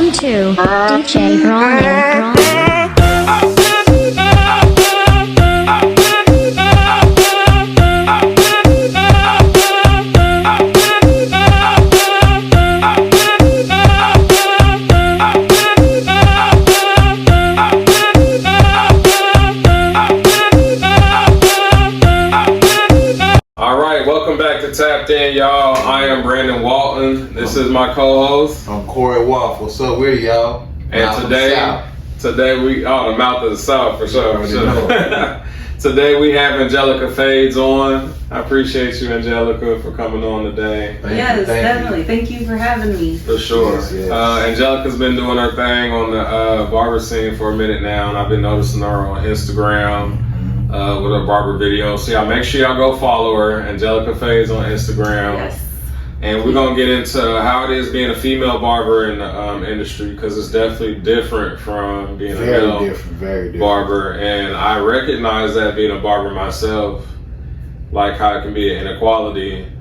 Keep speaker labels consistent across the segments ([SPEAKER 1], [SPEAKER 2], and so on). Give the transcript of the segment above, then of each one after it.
[SPEAKER 1] Welcome to DJ Grande.
[SPEAKER 2] Welcome back to Tapp'd in, y'all. I am Brandon Walton. This is my co-host.
[SPEAKER 3] I'm Corey Wolf. What's up with y'all?
[SPEAKER 2] And today we the mouth of the South for sure. Today we have Angelica Fades on. I appreciate you, Angelica, for coming on today.
[SPEAKER 4] Yes, definitely. Thank you for having me.
[SPEAKER 2] For sure.
[SPEAKER 3] Yes.
[SPEAKER 2] Angelica's been doing her thing on the barber scene for a minute now, and I've been noticing her on Instagram. With her barber videos. So y'all make sure y'all go follow her, Angelica Fades on Instagram.
[SPEAKER 4] Yes.
[SPEAKER 2] And we're gonna get into how it is being a female barber in the industry, because it's definitely different from being a male
[SPEAKER 3] very different
[SPEAKER 2] barber. And I recognize that being a barber myself, like how it can be an inequality.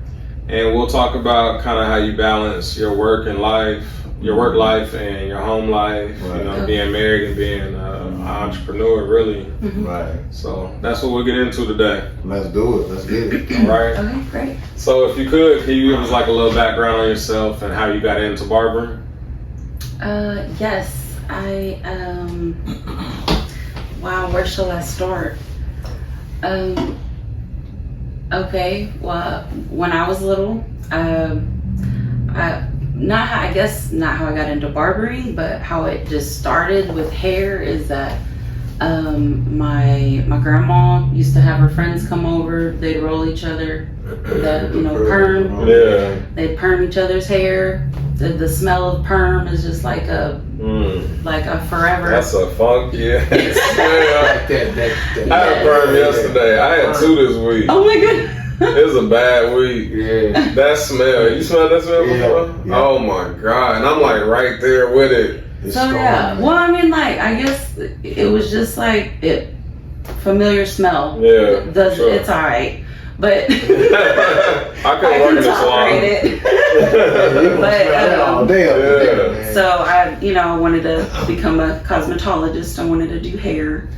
[SPEAKER 2] And we'll talk about kind of how you balance your work and life, your work life and your home life,
[SPEAKER 3] right.
[SPEAKER 2] You know, being married and being an entrepreneur, really.
[SPEAKER 4] Mm-hmm.
[SPEAKER 3] Right.
[SPEAKER 2] So that's what we'll get into today.
[SPEAKER 3] Let's do it. Let's get it.
[SPEAKER 2] All right.
[SPEAKER 4] Okay, great.
[SPEAKER 2] So if you could, can you give us like a little background on yourself and how you got into barbering?
[SPEAKER 4] Yes, I wow, where shall I start? Okay, well, when I was little, not how I got into barbering, but how it just started with hair is that my grandma used to have her friends come over. They'd roll each other, perm.
[SPEAKER 2] Yeah.
[SPEAKER 4] They'd perm each other's hair. The smell of perm is just like a forever.
[SPEAKER 2] That's a funky. Yeah.
[SPEAKER 3] that,
[SPEAKER 2] I had a perm yesterday. I had two this week.
[SPEAKER 4] Oh my goodness.
[SPEAKER 2] It was a bad week.
[SPEAKER 3] Yeah.
[SPEAKER 2] That smell. You smelled that smell before?
[SPEAKER 3] Yeah.
[SPEAKER 2] Oh my God. And I'm like right there with it.
[SPEAKER 3] It's
[SPEAKER 4] So
[SPEAKER 3] strong,
[SPEAKER 4] yeah,
[SPEAKER 3] man.
[SPEAKER 4] well, I mean, like, I guess it was just like familiar smell.
[SPEAKER 2] Yeah. Sure.
[SPEAKER 4] It's all right, but
[SPEAKER 2] I
[SPEAKER 4] I
[SPEAKER 2] couldn't work in
[SPEAKER 4] can
[SPEAKER 2] the salon.
[SPEAKER 4] tolerate it. But
[SPEAKER 3] all day up there, man.
[SPEAKER 4] so I wanted to become a cosmetologist. I wanted to do hair,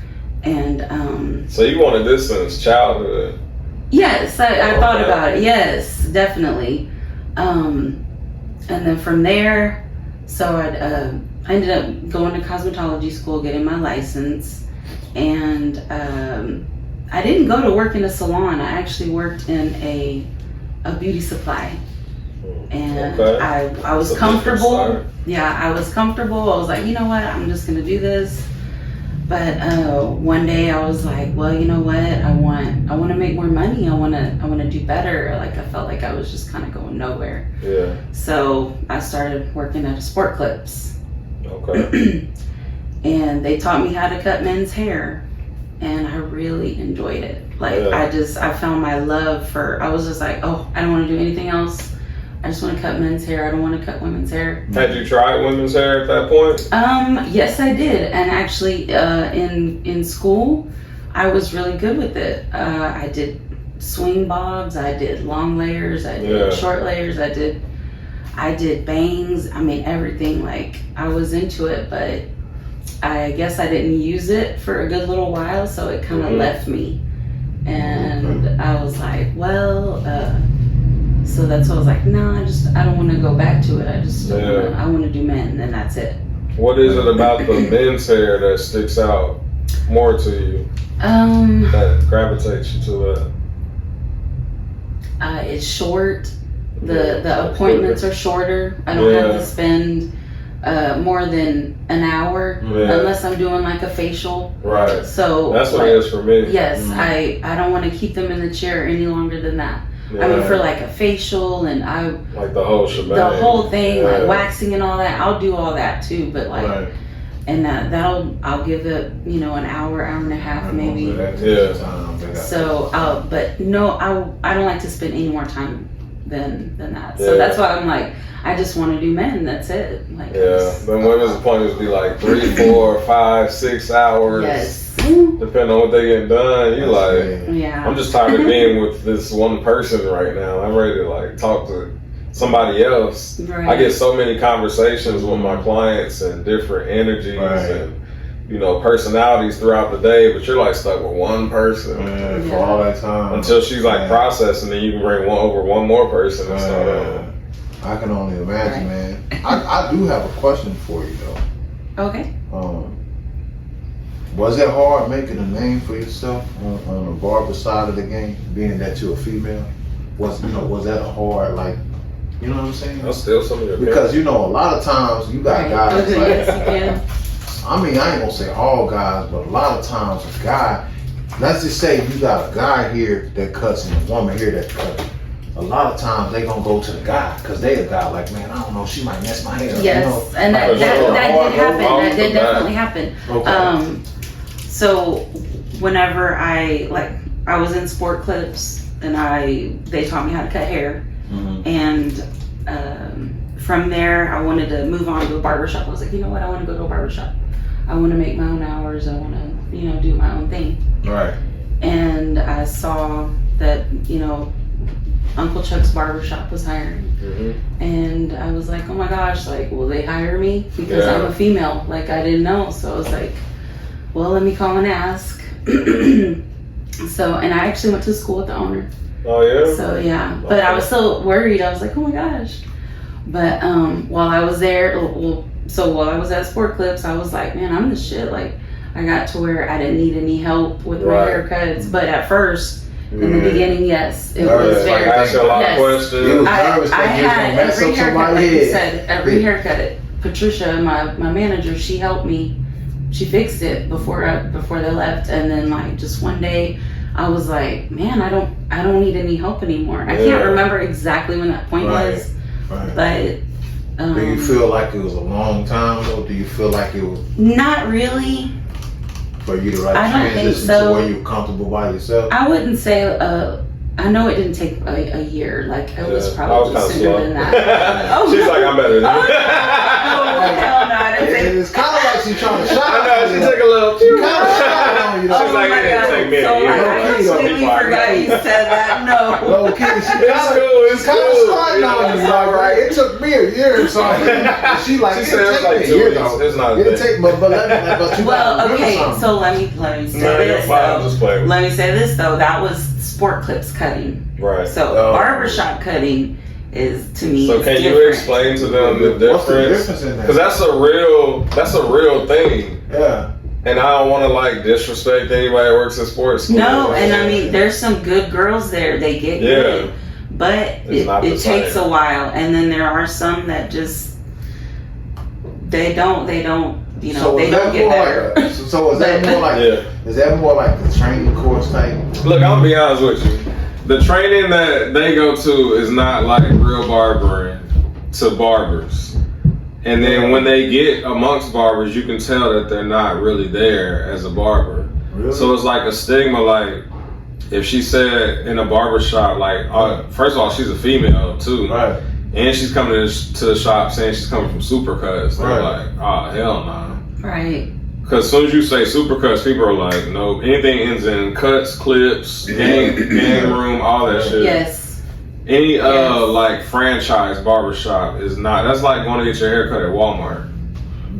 [SPEAKER 4] and
[SPEAKER 2] So you wanted this since childhood?
[SPEAKER 4] yes, I thought
[SPEAKER 2] Okay.
[SPEAKER 4] about it. Yes, definitely. And then from there, so I ended up going to cosmetology school, getting my license, and I didn't go to work in a salon. I actually worked in a beauty supply, and
[SPEAKER 2] Okay.
[SPEAKER 4] I was
[SPEAKER 2] That's a
[SPEAKER 4] comfortable.
[SPEAKER 2] different start.
[SPEAKER 4] Yeah, I was comfortable. I was like, you know what, I'm just gonna do this. But one day I was like, well, you know what, I want to make more money. I want to do better. Like, I felt like I was just kind of going nowhere.
[SPEAKER 2] Yeah.
[SPEAKER 4] So I started working at a Sport Clips.
[SPEAKER 2] Okay.
[SPEAKER 4] And they taught me how to cut men's hair, and I really enjoyed it. Like,
[SPEAKER 2] Yeah.
[SPEAKER 4] I found my love for, I was just like, oh, I don't want to do anything else. I just want to cut men's hair. I don't want to cut women's hair.
[SPEAKER 2] Had you tried women's hair at that point?
[SPEAKER 4] Yes, I did. And actually, in school, I was really good with it. I did swing bobs. I did long layers. I did short layers. I did bangs. I mean, everything. Like, I was into it, but I guess I didn't use it for a good little while, so it kind of left me. And I was like, well, so that's why I was like, no, I don't want to go back to it. I want to do men, and that's it.
[SPEAKER 2] What is it about the men's hair that sticks out more to you? That gravitates you to that?
[SPEAKER 4] It's short. The appointments are shorter. I don't have to spend more than an hour unless I'm doing like a facial.
[SPEAKER 2] Right.
[SPEAKER 4] So
[SPEAKER 2] that's what it is for me.
[SPEAKER 4] Yes, I don't want to keep them in the chair any longer than that. I mean, for like a facial and
[SPEAKER 2] like the whole shebang.
[SPEAKER 4] the whole thing, like waxing and all that, I'll do all that too. But like, and I'll give it, an hour and a half maybe. So, but no, I don't like to spend any more time than that. So that's why I'm like, I just want to do men. That's it. Like,
[SPEAKER 2] then women's appointments be like 3, 4, 5, 6 hours.
[SPEAKER 4] Yes.
[SPEAKER 2] Depending on what they get done, you like.
[SPEAKER 4] Yeah.
[SPEAKER 2] I'm just tired of being with this one person right now. I'm ready to like talk to somebody else.
[SPEAKER 4] Right.
[SPEAKER 2] I get so many conversations with my clients and different energies and personalities throughout the day, but you're like stuck with one person
[SPEAKER 3] for all that time
[SPEAKER 2] until she's like processing, then you can bring one more person and start over.
[SPEAKER 3] I can only imagine, man. I do have a question for you though.
[SPEAKER 4] Okay.
[SPEAKER 3] Was it hard making a name for yourself on the barber side of the game, being that you're a female? Was that a hard, like, you know what I'm saying?
[SPEAKER 2] I'll steal some of your
[SPEAKER 3] because a lot of times you got guys like,
[SPEAKER 4] yes, you can.
[SPEAKER 3] I mean, I ain't gonna say all guys, but a lot of times a guy, let's just say you got a guy here that cuts and a woman here that cuts. A lot of times they gonna go to the guy because they a guy like, man, I don't know, she might mess my hair.
[SPEAKER 4] Yes, and that did happen. That did definitely happen.
[SPEAKER 3] Okay.
[SPEAKER 4] So whenever I was in sport clips and they taught me how to cut hair, and from there I wanted to move on to a barbershop. I was like, you know what, I want to go to a barbershop. I want to make my own hours. I want to, do my own thing.
[SPEAKER 3] Right.
[SPEAKER 4] And I saw that, Uncle Chuck's barbershop was hiring. And I was like, oh my gosh, like, will they hire me? Because I'm a female. Like, I didn't know. So I was like, well, let me call and ask. So, and I actually went to school with the owner.
[SPEAKER 2] Oh, yeah?
[SPEAKER 4] So, yeah. But I was still worried. I was like, oh my gosh. But while I was there, while I was at Sport Clips, I was like, man, I'm the shit. Like, I got to where I didn't need any help with my haircuts. But at first, in the beginning, yes, it was very.
[SPEAKER 2] Like, ask you a lot of questions.
[SPEAKER 4] I had every haircut, like you said, every haircut. Patricia, my manager, she helped me. She fixed it before they left, and then like just one day, I was like, man, I don't need any help anymore. I can't remember exactly when that point was, but.
[SPEAKER 3] Do you feel like it was a long time, or do you feel like it was
[SPEAKER 4] not really
[SPEAKER 3] for you to transition to where you're comfortable by yourself?
[SPEAKER 4] I wouldn't say. I know it didn't take a year. Like it was probably sooner than that.
[SPEAKER 2] She's like, I'm better than you.
[SPEAKER 4] Hell no!
[SPEAKER 3] It's kind of like she's trying to shine.
[SPEAKER 2] I know she took a little.
[SPEAKER 3] She kind of shine on you.
[SPEAKER 2] She's like, it didn't take me a year.
[SPEAKER 4] I completely forgot you said that. No.
[SPEAKER 3] Okay,
[SPEAKER 2] it's cool. It's
[SPEAKER 3] kind of
[SPEAKER 2] cool.
[SPEAKER 3] starting on you, right? It took me a year or something. She like,
[SPEAKER 2] she said it's like 2 weeks. It's not a thing.
[SPEAKER 3] But you
[SPEAKER 4] well, okay. So let me say this. Let me say this though. That was Sport Clips cutting.
[SPEAKER 2] Right.
[SPEAKER 4] So barbershop cutting is to me.
[SPEAKER 2] So can you explain to them the difference?
[SPEAKER 3] What's the difference in that?
[SPEAKER 2] Because that's a real thing.
[SPEAKER 3] Yeah.
[SPEAKER 2] And I don't want to like disrespect anybody that works in sports.
[SPEAKER 4] No, and I mean there's some good girls there. They get good, but it takes a while. And then there are some that just they don't. They don't get better.
[SPEAKER 3] So is that more like? Is that more like the training course type?
[SPEAKER 2] Look, I'll be honest with you. The training that they go to is not like real barbering to barbers. And then when they get amongst barbers, you can tell that they're not really there as a barber.
[SPEAKER 3] Really?
[SPEAKER 2] So it's like a stigma, like if she said in a barber shop, like, first of all, she's a female too.
[SPEAKER 3] Right.
[SPEAKER 2] And she's coming to the shop saying she's coming from Supercuts. They're like, oh, hell no.
[SPEAKER 4] Right.
[SPEAKER 2] Because as soon as you say Supercuts, people are like, no, anything ends in cuts, clips, gang room, all that shit.
[SPEAKER 4] Yes.
[SPEAKER 2] Any like franchise barbershop is not. That's like going to get your hair cut at Walmart.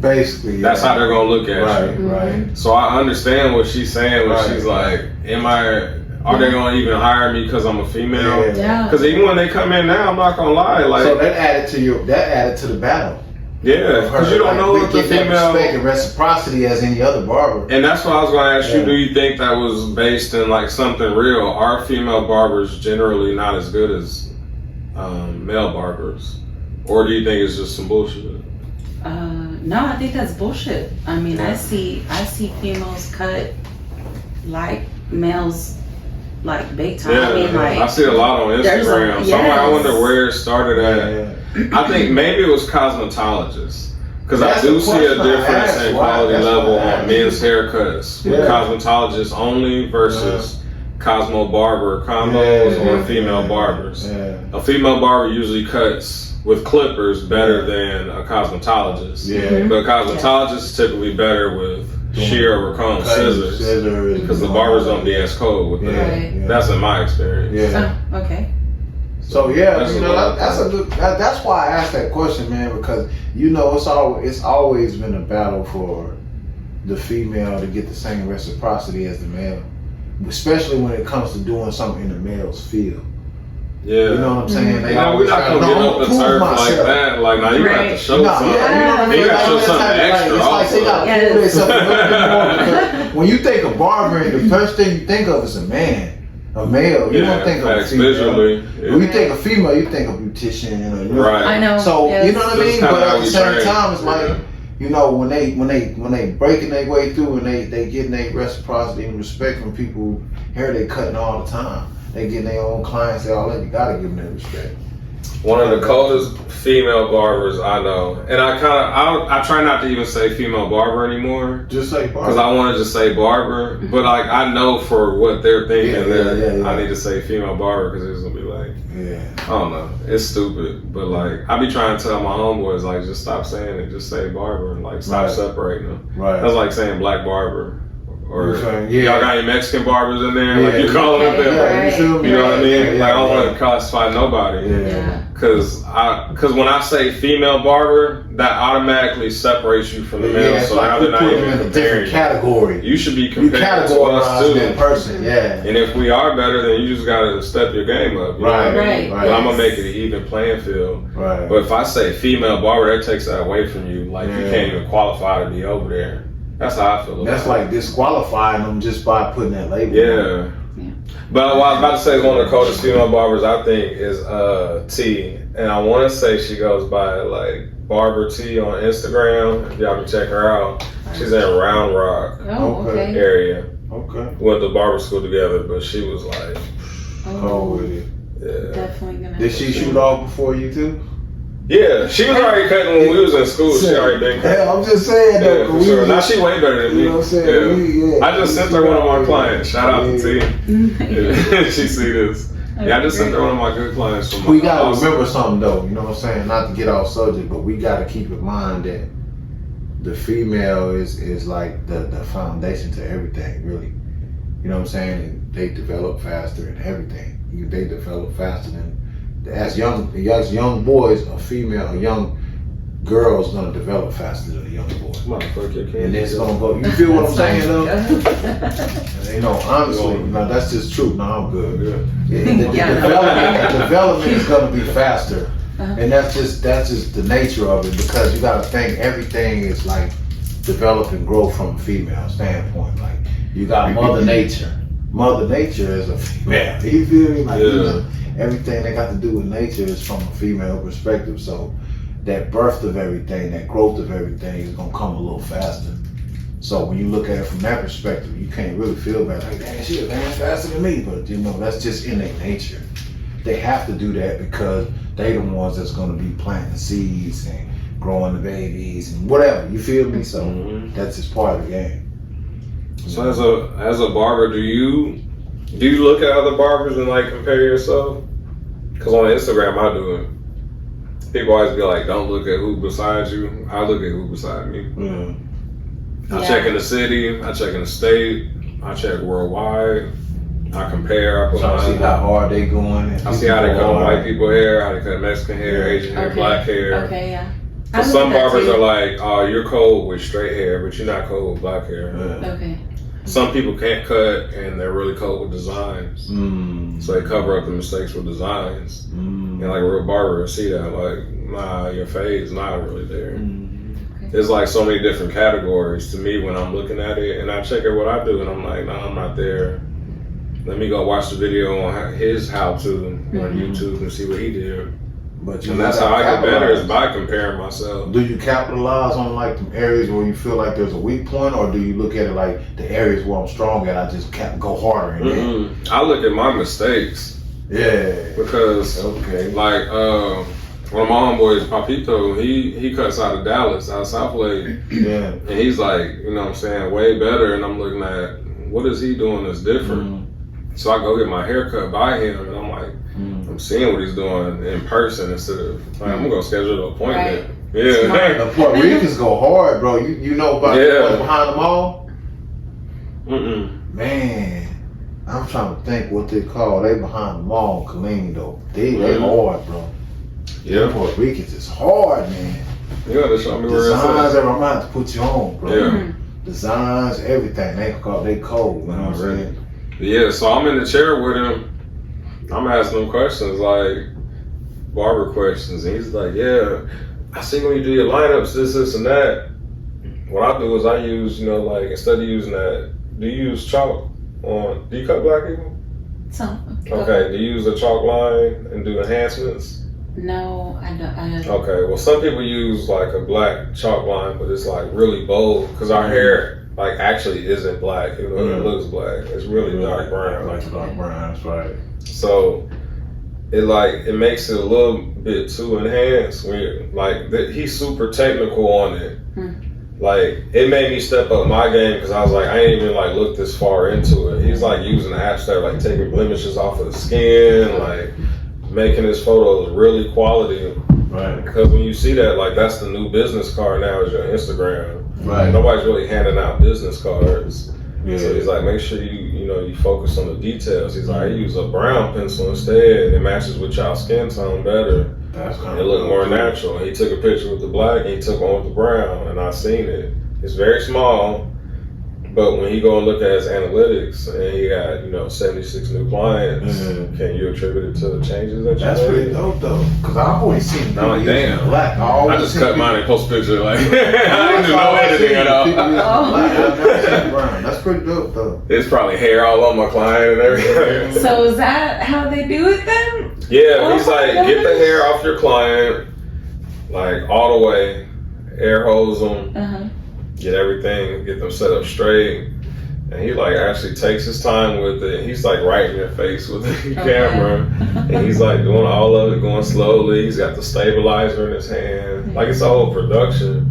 [SPEAKER 3] Basically,
[SPEAKER 2] that's how they're gonna look at you.
[SPEAKER 3] Right.
[SPEAKER 2] So I understand what she's saying when she's like, are they gonna even hire me because I'm a female?
[SPEAKER 4] Yeah.
[SPEAKER 2] Because even when they come in now, I'm not gonna lie. Like,
[SPEAKER 3] so that added to the battle.
[SPEAKER 2] Yeah, because you don't know what the female
[SPEAKER 3] respect and reciprocity as any other barber.
[SPEAKER 2] And that's what I was going to ask you. Do you think that was based in like something real? Are female barbers generally not as good as male barbers, or do you think it's just some bullshit?
[SPEAKER 4] No, I think that's bullshit. I mean, I see females cut like males like big time.
[SPEAKER 2] Yeah,
[SPEAKER 4] I mean, like
[SPEAKER 2] I see a lot on Instagram. So I wonder where it started at. I think maybe it was cosmetologists, because I do see a difference in quality level on men's haircuts with cosmetologists only versus Cosmo barber combos or female barbers. A female barber usually cuts with clippers better than a cosmetologist, but a cosmetologist is typically better with shear or comb scissors, because the barbers don't be as cold with that. That's in my experience.
[SPEAKER 4] Okay.
[SPEAKER 3] So yeah,
[SPEAKER 2] That's
[SPEAKER 3] you know that's a good. That's why I asked that question, man, because you know it's always been a battle for the female to get the same reciprocity as the male, especially when it comes to doing something in the male's field.
[SPEAKER 2] Yeah.
[SPEAKER 3] You know what I'm saying? They
[SPEAKER 2] Now, we're
[SPEAKER 3] always
[SPEAKER 2] not
[SPEAKER 3] gotta
[SPEAKER 2] gonna get up the
[SPEAKER 3] prove
[SPEAKER 2] turf like
[SPEAKER 3] myself.
[SPEAKER 2] that. Like, now you got to show
[SPEAKER 3] No,
[SPEAKER 2] something.
[SPEAKER 3] yeah, you know what I mean?
[SPEAKER 2] You got to show
[SPEAKER 3] Like,
[SPEAKER 2] something extra
[SPEAKER 3] it's like they got to
[SPEAKER 4] Yes.
[SPEAKER 3] prove themselves a little bit more. Because when you think of barbering, the first thing you think of is a man, a male. You don't think of a
[SPEAKER 2] facts,
[SPEAKER 3] female.
[SPEAKER 2] visually. Yeah.
[SPEAKER 3] When you think of female, you think of beautician. You know,
[SPEAKER 2] Right.
[SPEAKER 4] I know.
[SPEAKER 3] So
[SPEAKER 4] yes.
[SPEAKER 3] you know what I mean.
[SPEAKER 2] That's
[SPEAKER 3] But
[SPEAKER 2] kinda
[SPEAKER 3] at
[SPEAKER 2] how
[SPEAKER 3] the
[SPEAKER 2] we
[SPEAKER 3] same
[SPEAKER 2] train.
[SPEAKER 3] time, it's like
[SPEAKER 2] Yeah.
[SPEAKER 3] you know when they breaking their way through and they getting their reciprocity and respect from people. Hair they cutting all the time. They getting their own clients. They all that. You gotta give them that respect.
[SPEAKER 2] One of the coldest female barbers I know, and I try not to even say female barber anymore
[SPEAKER 3] Just say
[SPEAKER 2] because
[SPEAKER 3] barber.
[SPEAKER 2] I want to just say barber, but like I know for what they're thinking,
[SPEAKER 3] Yeah.
[SPEAKER 2] I need to say female barber because it's gonna be like,
[SPEAKER 3] Yeah.
[SPEAKER 2] I don't know, it's stupid, but like I be trying to tell my homeboys like just stop saying it, just say barber, and like stop
[SPEAKER 3] Right.
[SPEAKER 2] separating them.
[SPEAKER 3] Right.
[SPEAKER 2] That's like saying black barber. Or
[SPEAKER 3] Okay,
[SPEAKER 2] y'all got your Mexican barbers in there, like
[SPEAKER 3] Yeah.
[SPEAKER 2] you calling them
[SPEAKER 4] Okay,
[SPEAKER 2] them.
[SPEAKER 4] right.
[SPEAKER 3] You feel me?
[SPEAKER 2] You know what I mean?
[SPEAKER 3] Yeah,
[SPEAKER 2] Like I don't
[SPEAKER 3] yeah.
[SPEAKER 2] want to classify nobody.
[SPEAKER 3] Yeah.
[SPEAKER 2] Cause when I say female barber, that automatically separates you from the male.
[SPEAKER 3] it's
[SPEAKER 2] So
[SPEAKER 3] like
[SPEAKER 2] now
[SPEAKER 3] you
[SPEAKER 2] they're not
[SPEAKER 3] put them
[SPEAKER 2] even
[SPEAKER 3] in a
[SPEAKER 2] comparing
[SPEAKER 3] different
[SPEAKER 2] you.
[SPEAKER 3] category.
[SPEAKER 2] You should be
[SPEAKER 3] You
[SPEAKER 2] compared to us
[SPEAKER 3] categorize that
[SPEAKER 2] too.
[SPEAKER 3] person, yeah.
[SPEAKER 2] And if we are better, then you just gotta step your game up. You know
[SPEAKER 3] Right,
[SPEAKER 2] what I mean?
[SPEAKER 4] right.
[SPEAKER 2] But I'm gonna make it an even playing field.
[SPEAKER 3] Right.
[SPEAKER 2] But if I say female barber, that takes that away from you. Like you
[SPEAKER 3] Yeah.
[SPEAKER 2] can't even qualify to be over there. That's how I feel about
[SPEAKER 3] That's
[SPEAKER 2] it.
[SPEAKER 3] like disqualifying them just by putting that label.
[SPEAKER 2] Yeah.
[SPEAKER 4] Yeah.
[SPEAKER 2] But what I was about to say is one of the coldest female barbers I think is T. And I want to say she goes by like Barber T on Instagram. If y'all can check her out. She's in Round Rock
[SPEAKER 4] Oh, okay.
[SPEAKER 2] area.
[SPEAKER 3] Okay.
[SPEAKER 2] We went to barber school together, but she was like,
[SPEAKER 3] Oh, with it.
[SPEAKER 2] yeah.
[SPEAKER 4] Definitely gonna.
[SPEAKER 3] Did she shoot off before you too?
[SPEAKER 2] Yeah, she was already cutting when we was in school. She already been cutting.
[SPEAKER 3] Hell, I'm just saying
[SPEAKER 2] Yeah,
[SPEAKER 3] that.
[SPEAKER 2] for sure. Now she way better than me.
[SPEAKER 3] You know what I'm saying?
[SPEAKER 2] Yeah. I just sent her one of my clients. Shout out to T.
[SPEAKER 4] Yeah.
[SPEAKER 2] She see this. Yeah, I just sent her one of my good clients from
[SPEAKER 3] We gotta
[SPEAKER 2] awesome.
[SPEAKER 3] remember something though, you know what I'm saying? Not to get off subject, but we gotta keep in mind that the female is like the foundation to everything, really. You know what I'm saying? And they develop faster and everything. They develop faster than as young boys, a young girl is gonna develop faster than a young boy.
[SPEAKER 2] Motherfucker,
[SPEAKER 3] And it's gonna go. You feel what I'm saying though? You know, honestly, no, that's just true. No, I'm good.
[SPEAKER 2] Yeah.
[SPEAKER 3] The development is gonna be faster,
[SPEAKER 4] Uh-huh.
[SPEAKER 3] and that's just the nature of it because you gotta think everything is like develop and grow from a female standpoint. Like you got Mother Nature. Mother Nature is a female. You feel me? Like you know, everything that got to do with nature is from a female perspective. So that birth of everything, that growth of everything is gonna come a little faster. So when you look at it from that perspective, you can't really feel bad. Like, dang, she advanced faster than me. But you know, that's just in their nature. They have to do that because they the ones that's gonna be planting seeds and growing the babies and whatever. You feel me? So that's just part of the game.
[SPEAKER 2] So as a barber, do you look at other barbers and like compare yourself? Because on Instagram I do it. People always be like, "Don't look at who beside you." I look at who beside me. I check in the city. I check in the state. I check worldwide. I compare. I put
[SPEAKER 3] So I see how hard they going.
[SPEAKER 2] I see how they cut white people hair, how they cut Mexican hair, Asian hair, black hair.
[SPEAKER 4] Okay, yeah.
[SPEAKER 2] So some barbers are like, "Oh, you're cold with straight hair, but you're not cold with black hair."
[SPEAKER 4] Okay.
[SPEAKER 2] Some people can't cut and they're really cold with designs. So they cover up the mistakes with designs. And like a real barber will see that, like, nah, your fade's not really there. There's like so many different categories to me when I'm looking at it, and I check out what I do and I'm like, nah, I'm not there. Let me go watch the video on his how-to on YouTube and see what he did.
[SPEAKER 3] But
[SPEAKER 2] And that's how I get better, is by comparing myself.
[SPEAKER 3] Do you capitalize on like the areas where you feel like there's a weak point, or do you look at it like the areas where I'm strong at, I just go harder in there?
[SPEAKER 2] I look at my mistakes.
[SPEAKER 3] Yeah.
[SPEAKER 2] Because like one of my homeboys, Papito, he cuts out of Dallas, out of South Lake.
[SPEAKER 3] Yeah.
[SPEAKER 2] And he's like, you know what I'm saying, way better. And I'm looking at, what is he doing that's different? So I go get my hair cut by him, and I'm like, I'm seeing what he's doing in person instead of, like, I'm gonna go schedule an appointment.
[SPEAKER 4] Right.
[SPEAKER 2] Yeah.
[SPEAKER 3] The Puerto Ricans go hard, bro. You know about the one behind the mall? Man, I'm trying to think what they call. They behind the mall in Killeen though. They hard, bro.
[SPEAKER 2] Yeah.
[SPEAKER 3] Puerto Ricans is hard, man.
[SPEAKER 2] You gotta show me where
[SPEAKER 3] Designs,
[SPEAKER 2] it's at.
[SPEAKER 3] I'm gonna have to put you on, bro.
[SPEAKER 2] Yeah.
[SPEAKER 3] Designs, everything. They cold. You know what I'm saying?
[SPEAKER 2] Yeah, so I'm in the chair with him. I'm asking him questions like barber questions, and he's like, "Yeah, I see when you do your lineups, this, and that. What I do is I use, like instead of using that, do you use chalk on? Do you cut black people? Okay. Do you use a chalk line and do enhancements?
[SPEAKER 4] No, I don't.
[SPEAKER 2] Okay. Well, some people use like a black chalk line, but it's like really bold because our hair like actually isn't black. It looks black. It's really dark brown.
[SPEAKER 3] Like dark brown. That's right.
[SPEAKER 2] So it makes it a little bit too enhanced. He's super technical on it. Like it made me step up my game because I was like, I ain't even like looked this far into it. He's like using apps that are like taking blemishes off of the skin, like making his photos really quality.
[SPEAKER 3] Right.
[SPEAKER 2] Because when you see that, like that's the new business card now is your Instagram.
[SPEAKER 3] Right.
[SPEAKER 2] Nobody's really handing out business cards.
[SPEAKER 3] Yeah.
[SPEAKER 2] So he's like, make sure you focus on the details. He's like, I use a brown pencil instead. It matches with y'all skin tone better.
[SPEAKER 3] That's kind
[SPEAKER 2] It looked more natural. He took a picture with the black and he took one with the brown, and I seen it. It's very small, but when he go and look at his analytics and he got 76 new clients, can you attribute it to the changes that you
[SPEAKER 3] That's
[SPEAKER 2] made?
[SPEAKER 3] pretty dope though, because I always seen people
[SPEAKER 2] I'm like,
[SPEAKER 3] using
[SPEAKER 2] damn.
[SPEAKER 3] black.
[SPEAKER 2] I just cut mine and post a picture like I didn't do no editing at all.
[SPEAKER 3] I've never seen brown. That's pretty dope though.
[SPEAKER 2] It's probably hair all on my client and everything.
[SPEAKER 4] So is that how they do it then?
[SPEAKER 2] Yeah, he's like, get the hair off your client, like all the way, air hose them, get everything, get them set up straight. And he like actually takes his time with it. He's like right in your face with the camera. And he's like doing all of it, going slowly. He's got the stabilizer in his hand. Like it's a whole production.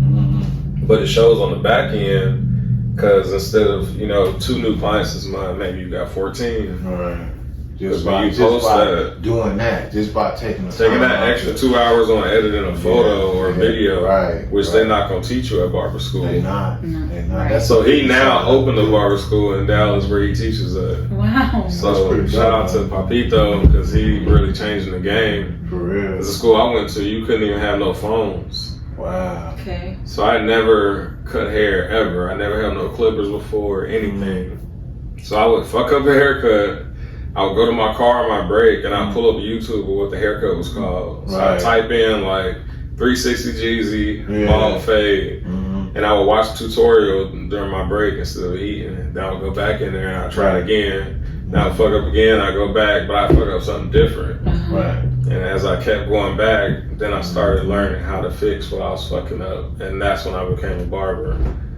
[SPEAKER 2] But it shows on the back end, because instead of, 2 new clients this month, maybe you got 14.
[SPEAKER 3] Right.
[SPEAKER 2] Just by
[SPEAKER 3] doing that, just by taking
[SPEAKER 2] that extra 2 hours on editing a photo or a video, which they're not gonna teach you at barber school.
[SPEAKER 3] They're not.
[SPEAKER 4] Right.
[SPEAKER 2] So he now opened a barber school in Dallas where he teaches at.
[SPEAKER 4] Wow.
[SPEAKER 2] So shout out to Papito because he really changing the game.
[SPEAKER 3] For real.
[SPEAKER 2] The school I went to, you couldn't even have no phones.
[SPEAKER 3] Wow.
[SPEAKER 4] Okay.
[SPEAKER 2] So I never cut hair ever. I never had no clippers before, anything. So I would fuck up a haircut. I would go to my car on my break and I'd pull up YouTube of what the haircut was called. So I type in like 360 Jeezy, bald fade, and I would watch a tutorial during my break instead of eating. Then I would go back in there and I'd try it again. Then I'd fuck up again, I'd go back, but I'd fuck up something different.
[SPEAKER 3] Right.
[SPEAKER 2] And as I kept going back, then I started learning how to fix what I was fucking up. And that's when I became a barber.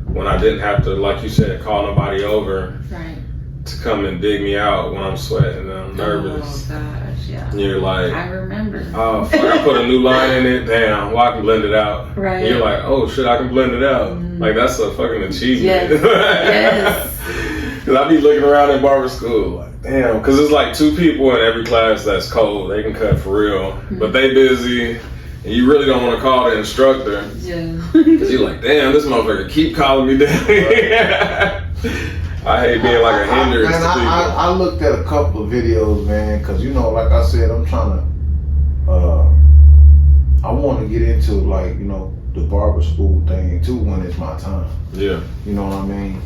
[SPEAKER 2] When I didn't have to, like you said, call nobody over.
[SPEAKER 4] Right.
[SPEAKER 2] To come and dig me out when I'm sweating and I'm nervous.
[SPEAKER 4] Oh gosh, yeah.
[SPEAKER 2] And you're like,
[SPEAKER 4] I remember.
[SPEAKER 2] oh fuck, I put a new line in it. Damn, well I can blend it out.
[SPEAKER 4] Right.
[SPEAKER 2] And you're like, oh shit, I can blend it out. Like that's a fucking achievement.
[SPEAKER 4] Yes.
[SPEAKER 2] Cause I be looking around in barber school like, damn, cause it's like 2 people in every class that's cold. They can cut for real, but they busy. And you really don't want to call the instructor.
[SPEAKER 4] Yeah.
[SPEAKER 2] Cause you're like, damn, this motherfucker keep calling me down. I hate being like a hindrance to people.
[SPEAKER 3] I looked at a couple of videos, man, because like I said, I'm trying to, I want to get into like, the barber school thing too when it's my time.
[SPEAKER 2] Yeah.
[SPEAKER 3] You know what I mean?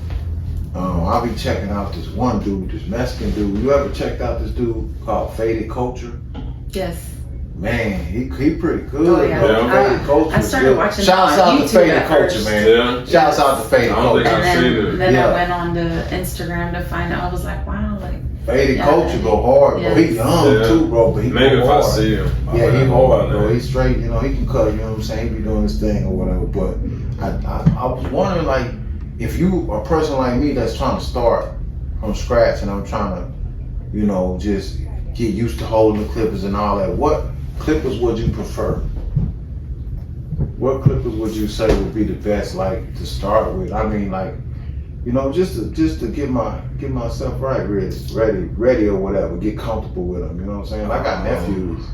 [SPEAKER 3] I'll be checking out this one dude, this Mexican dude. You ever checked out this dude called Faded Culture?
[SPEAKER 4] Yes.
[SPEAKER 3] Man, he pretty good.
[SPEAKER 4] Oh, yeah.
[SPEAKER 3] Faded Culture.
[SPEAKER 4] I started watching
[SPEAKER 3] Shouts out to Faded Culture, man.
[SPEAKER 2] Yeah.
[SPEAKER 3] Shouts out to Faded Culture.
[SPEAKER 4] And then I went on to Instagram to find out. I was like, wow, like
[SPEAKER 3] Faded Culture go hard, bro. He young too, bro, but he
[SPEAKER 2] maybe
[SPEAKER 3] go
[SPEAKER 2] if
[SPEAKER 3] hard.
[SPEAKER 2] I see him.
[SPEAKER 3] Yeah, he hard, bro. He's straight, he can cut, you know what I'm saying? He be doing his thing or whatever. But I was wondering, like, if you a person like me that's trying to start from scratch and I'm trying to, just get used to holding the clippers and all that, what clippers would you prefer? What clippers would you say would be the best, like, to start with? I mean, like, just to get myself right, ready or whatever, get comfortable with them. You know what I'm saying? I got nephews.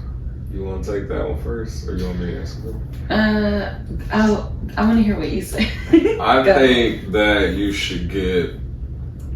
[SPEAKER 2] You want to take that one first, or you want me to answer
[SPEAKER 4] I want to hear what you say.
[SPEAKER 2] I think that you should get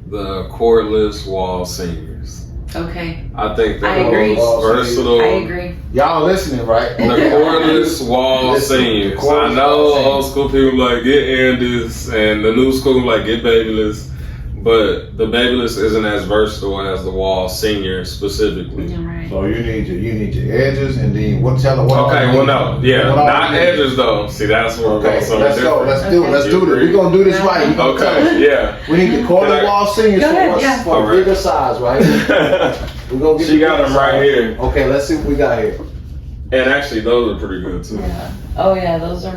[SPEAKER 2] the cordless wall seniors.
[SPEAKER 4] Okay.
[SPEAKER 2] I think
[SPEAKER 4] I
[SPEAKER 2] they're
[SPEAKER 4] agree.
[SPEAKER 2] most versatile.
[SPEAKER 4] I agree.
[SPEAKER 3] Y'all listening, right?
[SPEAKER 2] The cordless wall
[SPEAKER 3] Listen,
[SPEAKER 2] seniors.
[SPEAKER 3] the cordless
[SPEAKER 2] I know
[SPEAKER 3] wall seniors.
[SPEAKER 2] old school people like get Andis, and the new school like get babyless, but the babyless isn't as versatile as the wall senior specifically.
[SPEAKER 4] You're right.
[SPEAKER 3] So you need your edges, and then what? Tell them what.
[SPEAKER 2] Okay, well no, yeah,
[SPEAKER 3] What all
[SPEAKER 2] not
[SPEAKER 3] you need?
[SPEAKER 2] edges though. See, that's where we're
[SPEAKER 3] Okay,
[SPEAKER 2] going something
[SPEAKER 3] let's go.
[SPEAKER 2] different.
[SPEAKER 3] Let's do it. Let's
[SPEAKER 2] You
[SPEAKER 3] do this.
[SPEAKER 2] agree?
[SPEAKER 3] We're gonna do this right. You gonna tell us.
[SPEAKER 2] Okay, yeah.
[SPEAKER 3] We need the
[SPEAKER 2] Can
[SPEAKER 3] cordless
[SPEAKER 2] I-
[SPEAKER 3] wall seniors
[SPEAKER 4] Go ahead,
[SPEAKER 3] for
[SPEAKER 4] yeah.
[SPEAKER 3] for a
[SPEAKER 2] Alright.
[SPEAKER 3] bigger size, right? We're gonna get
[SPEAKER 2] She
[SPEAKER 3] the
[SPEAKER 2] got
[SPEAKER 3] bigger
[SPEAKER 2] them right
[SPEAKER 3] size.
[SPEAKER 2] here,
[SPEAKER 3] Okay, let's see what we got here.
[SPEAKER 2] and actually those are pretty good too.
[SPEAKER 4] Yeah. Oh yeah, those are.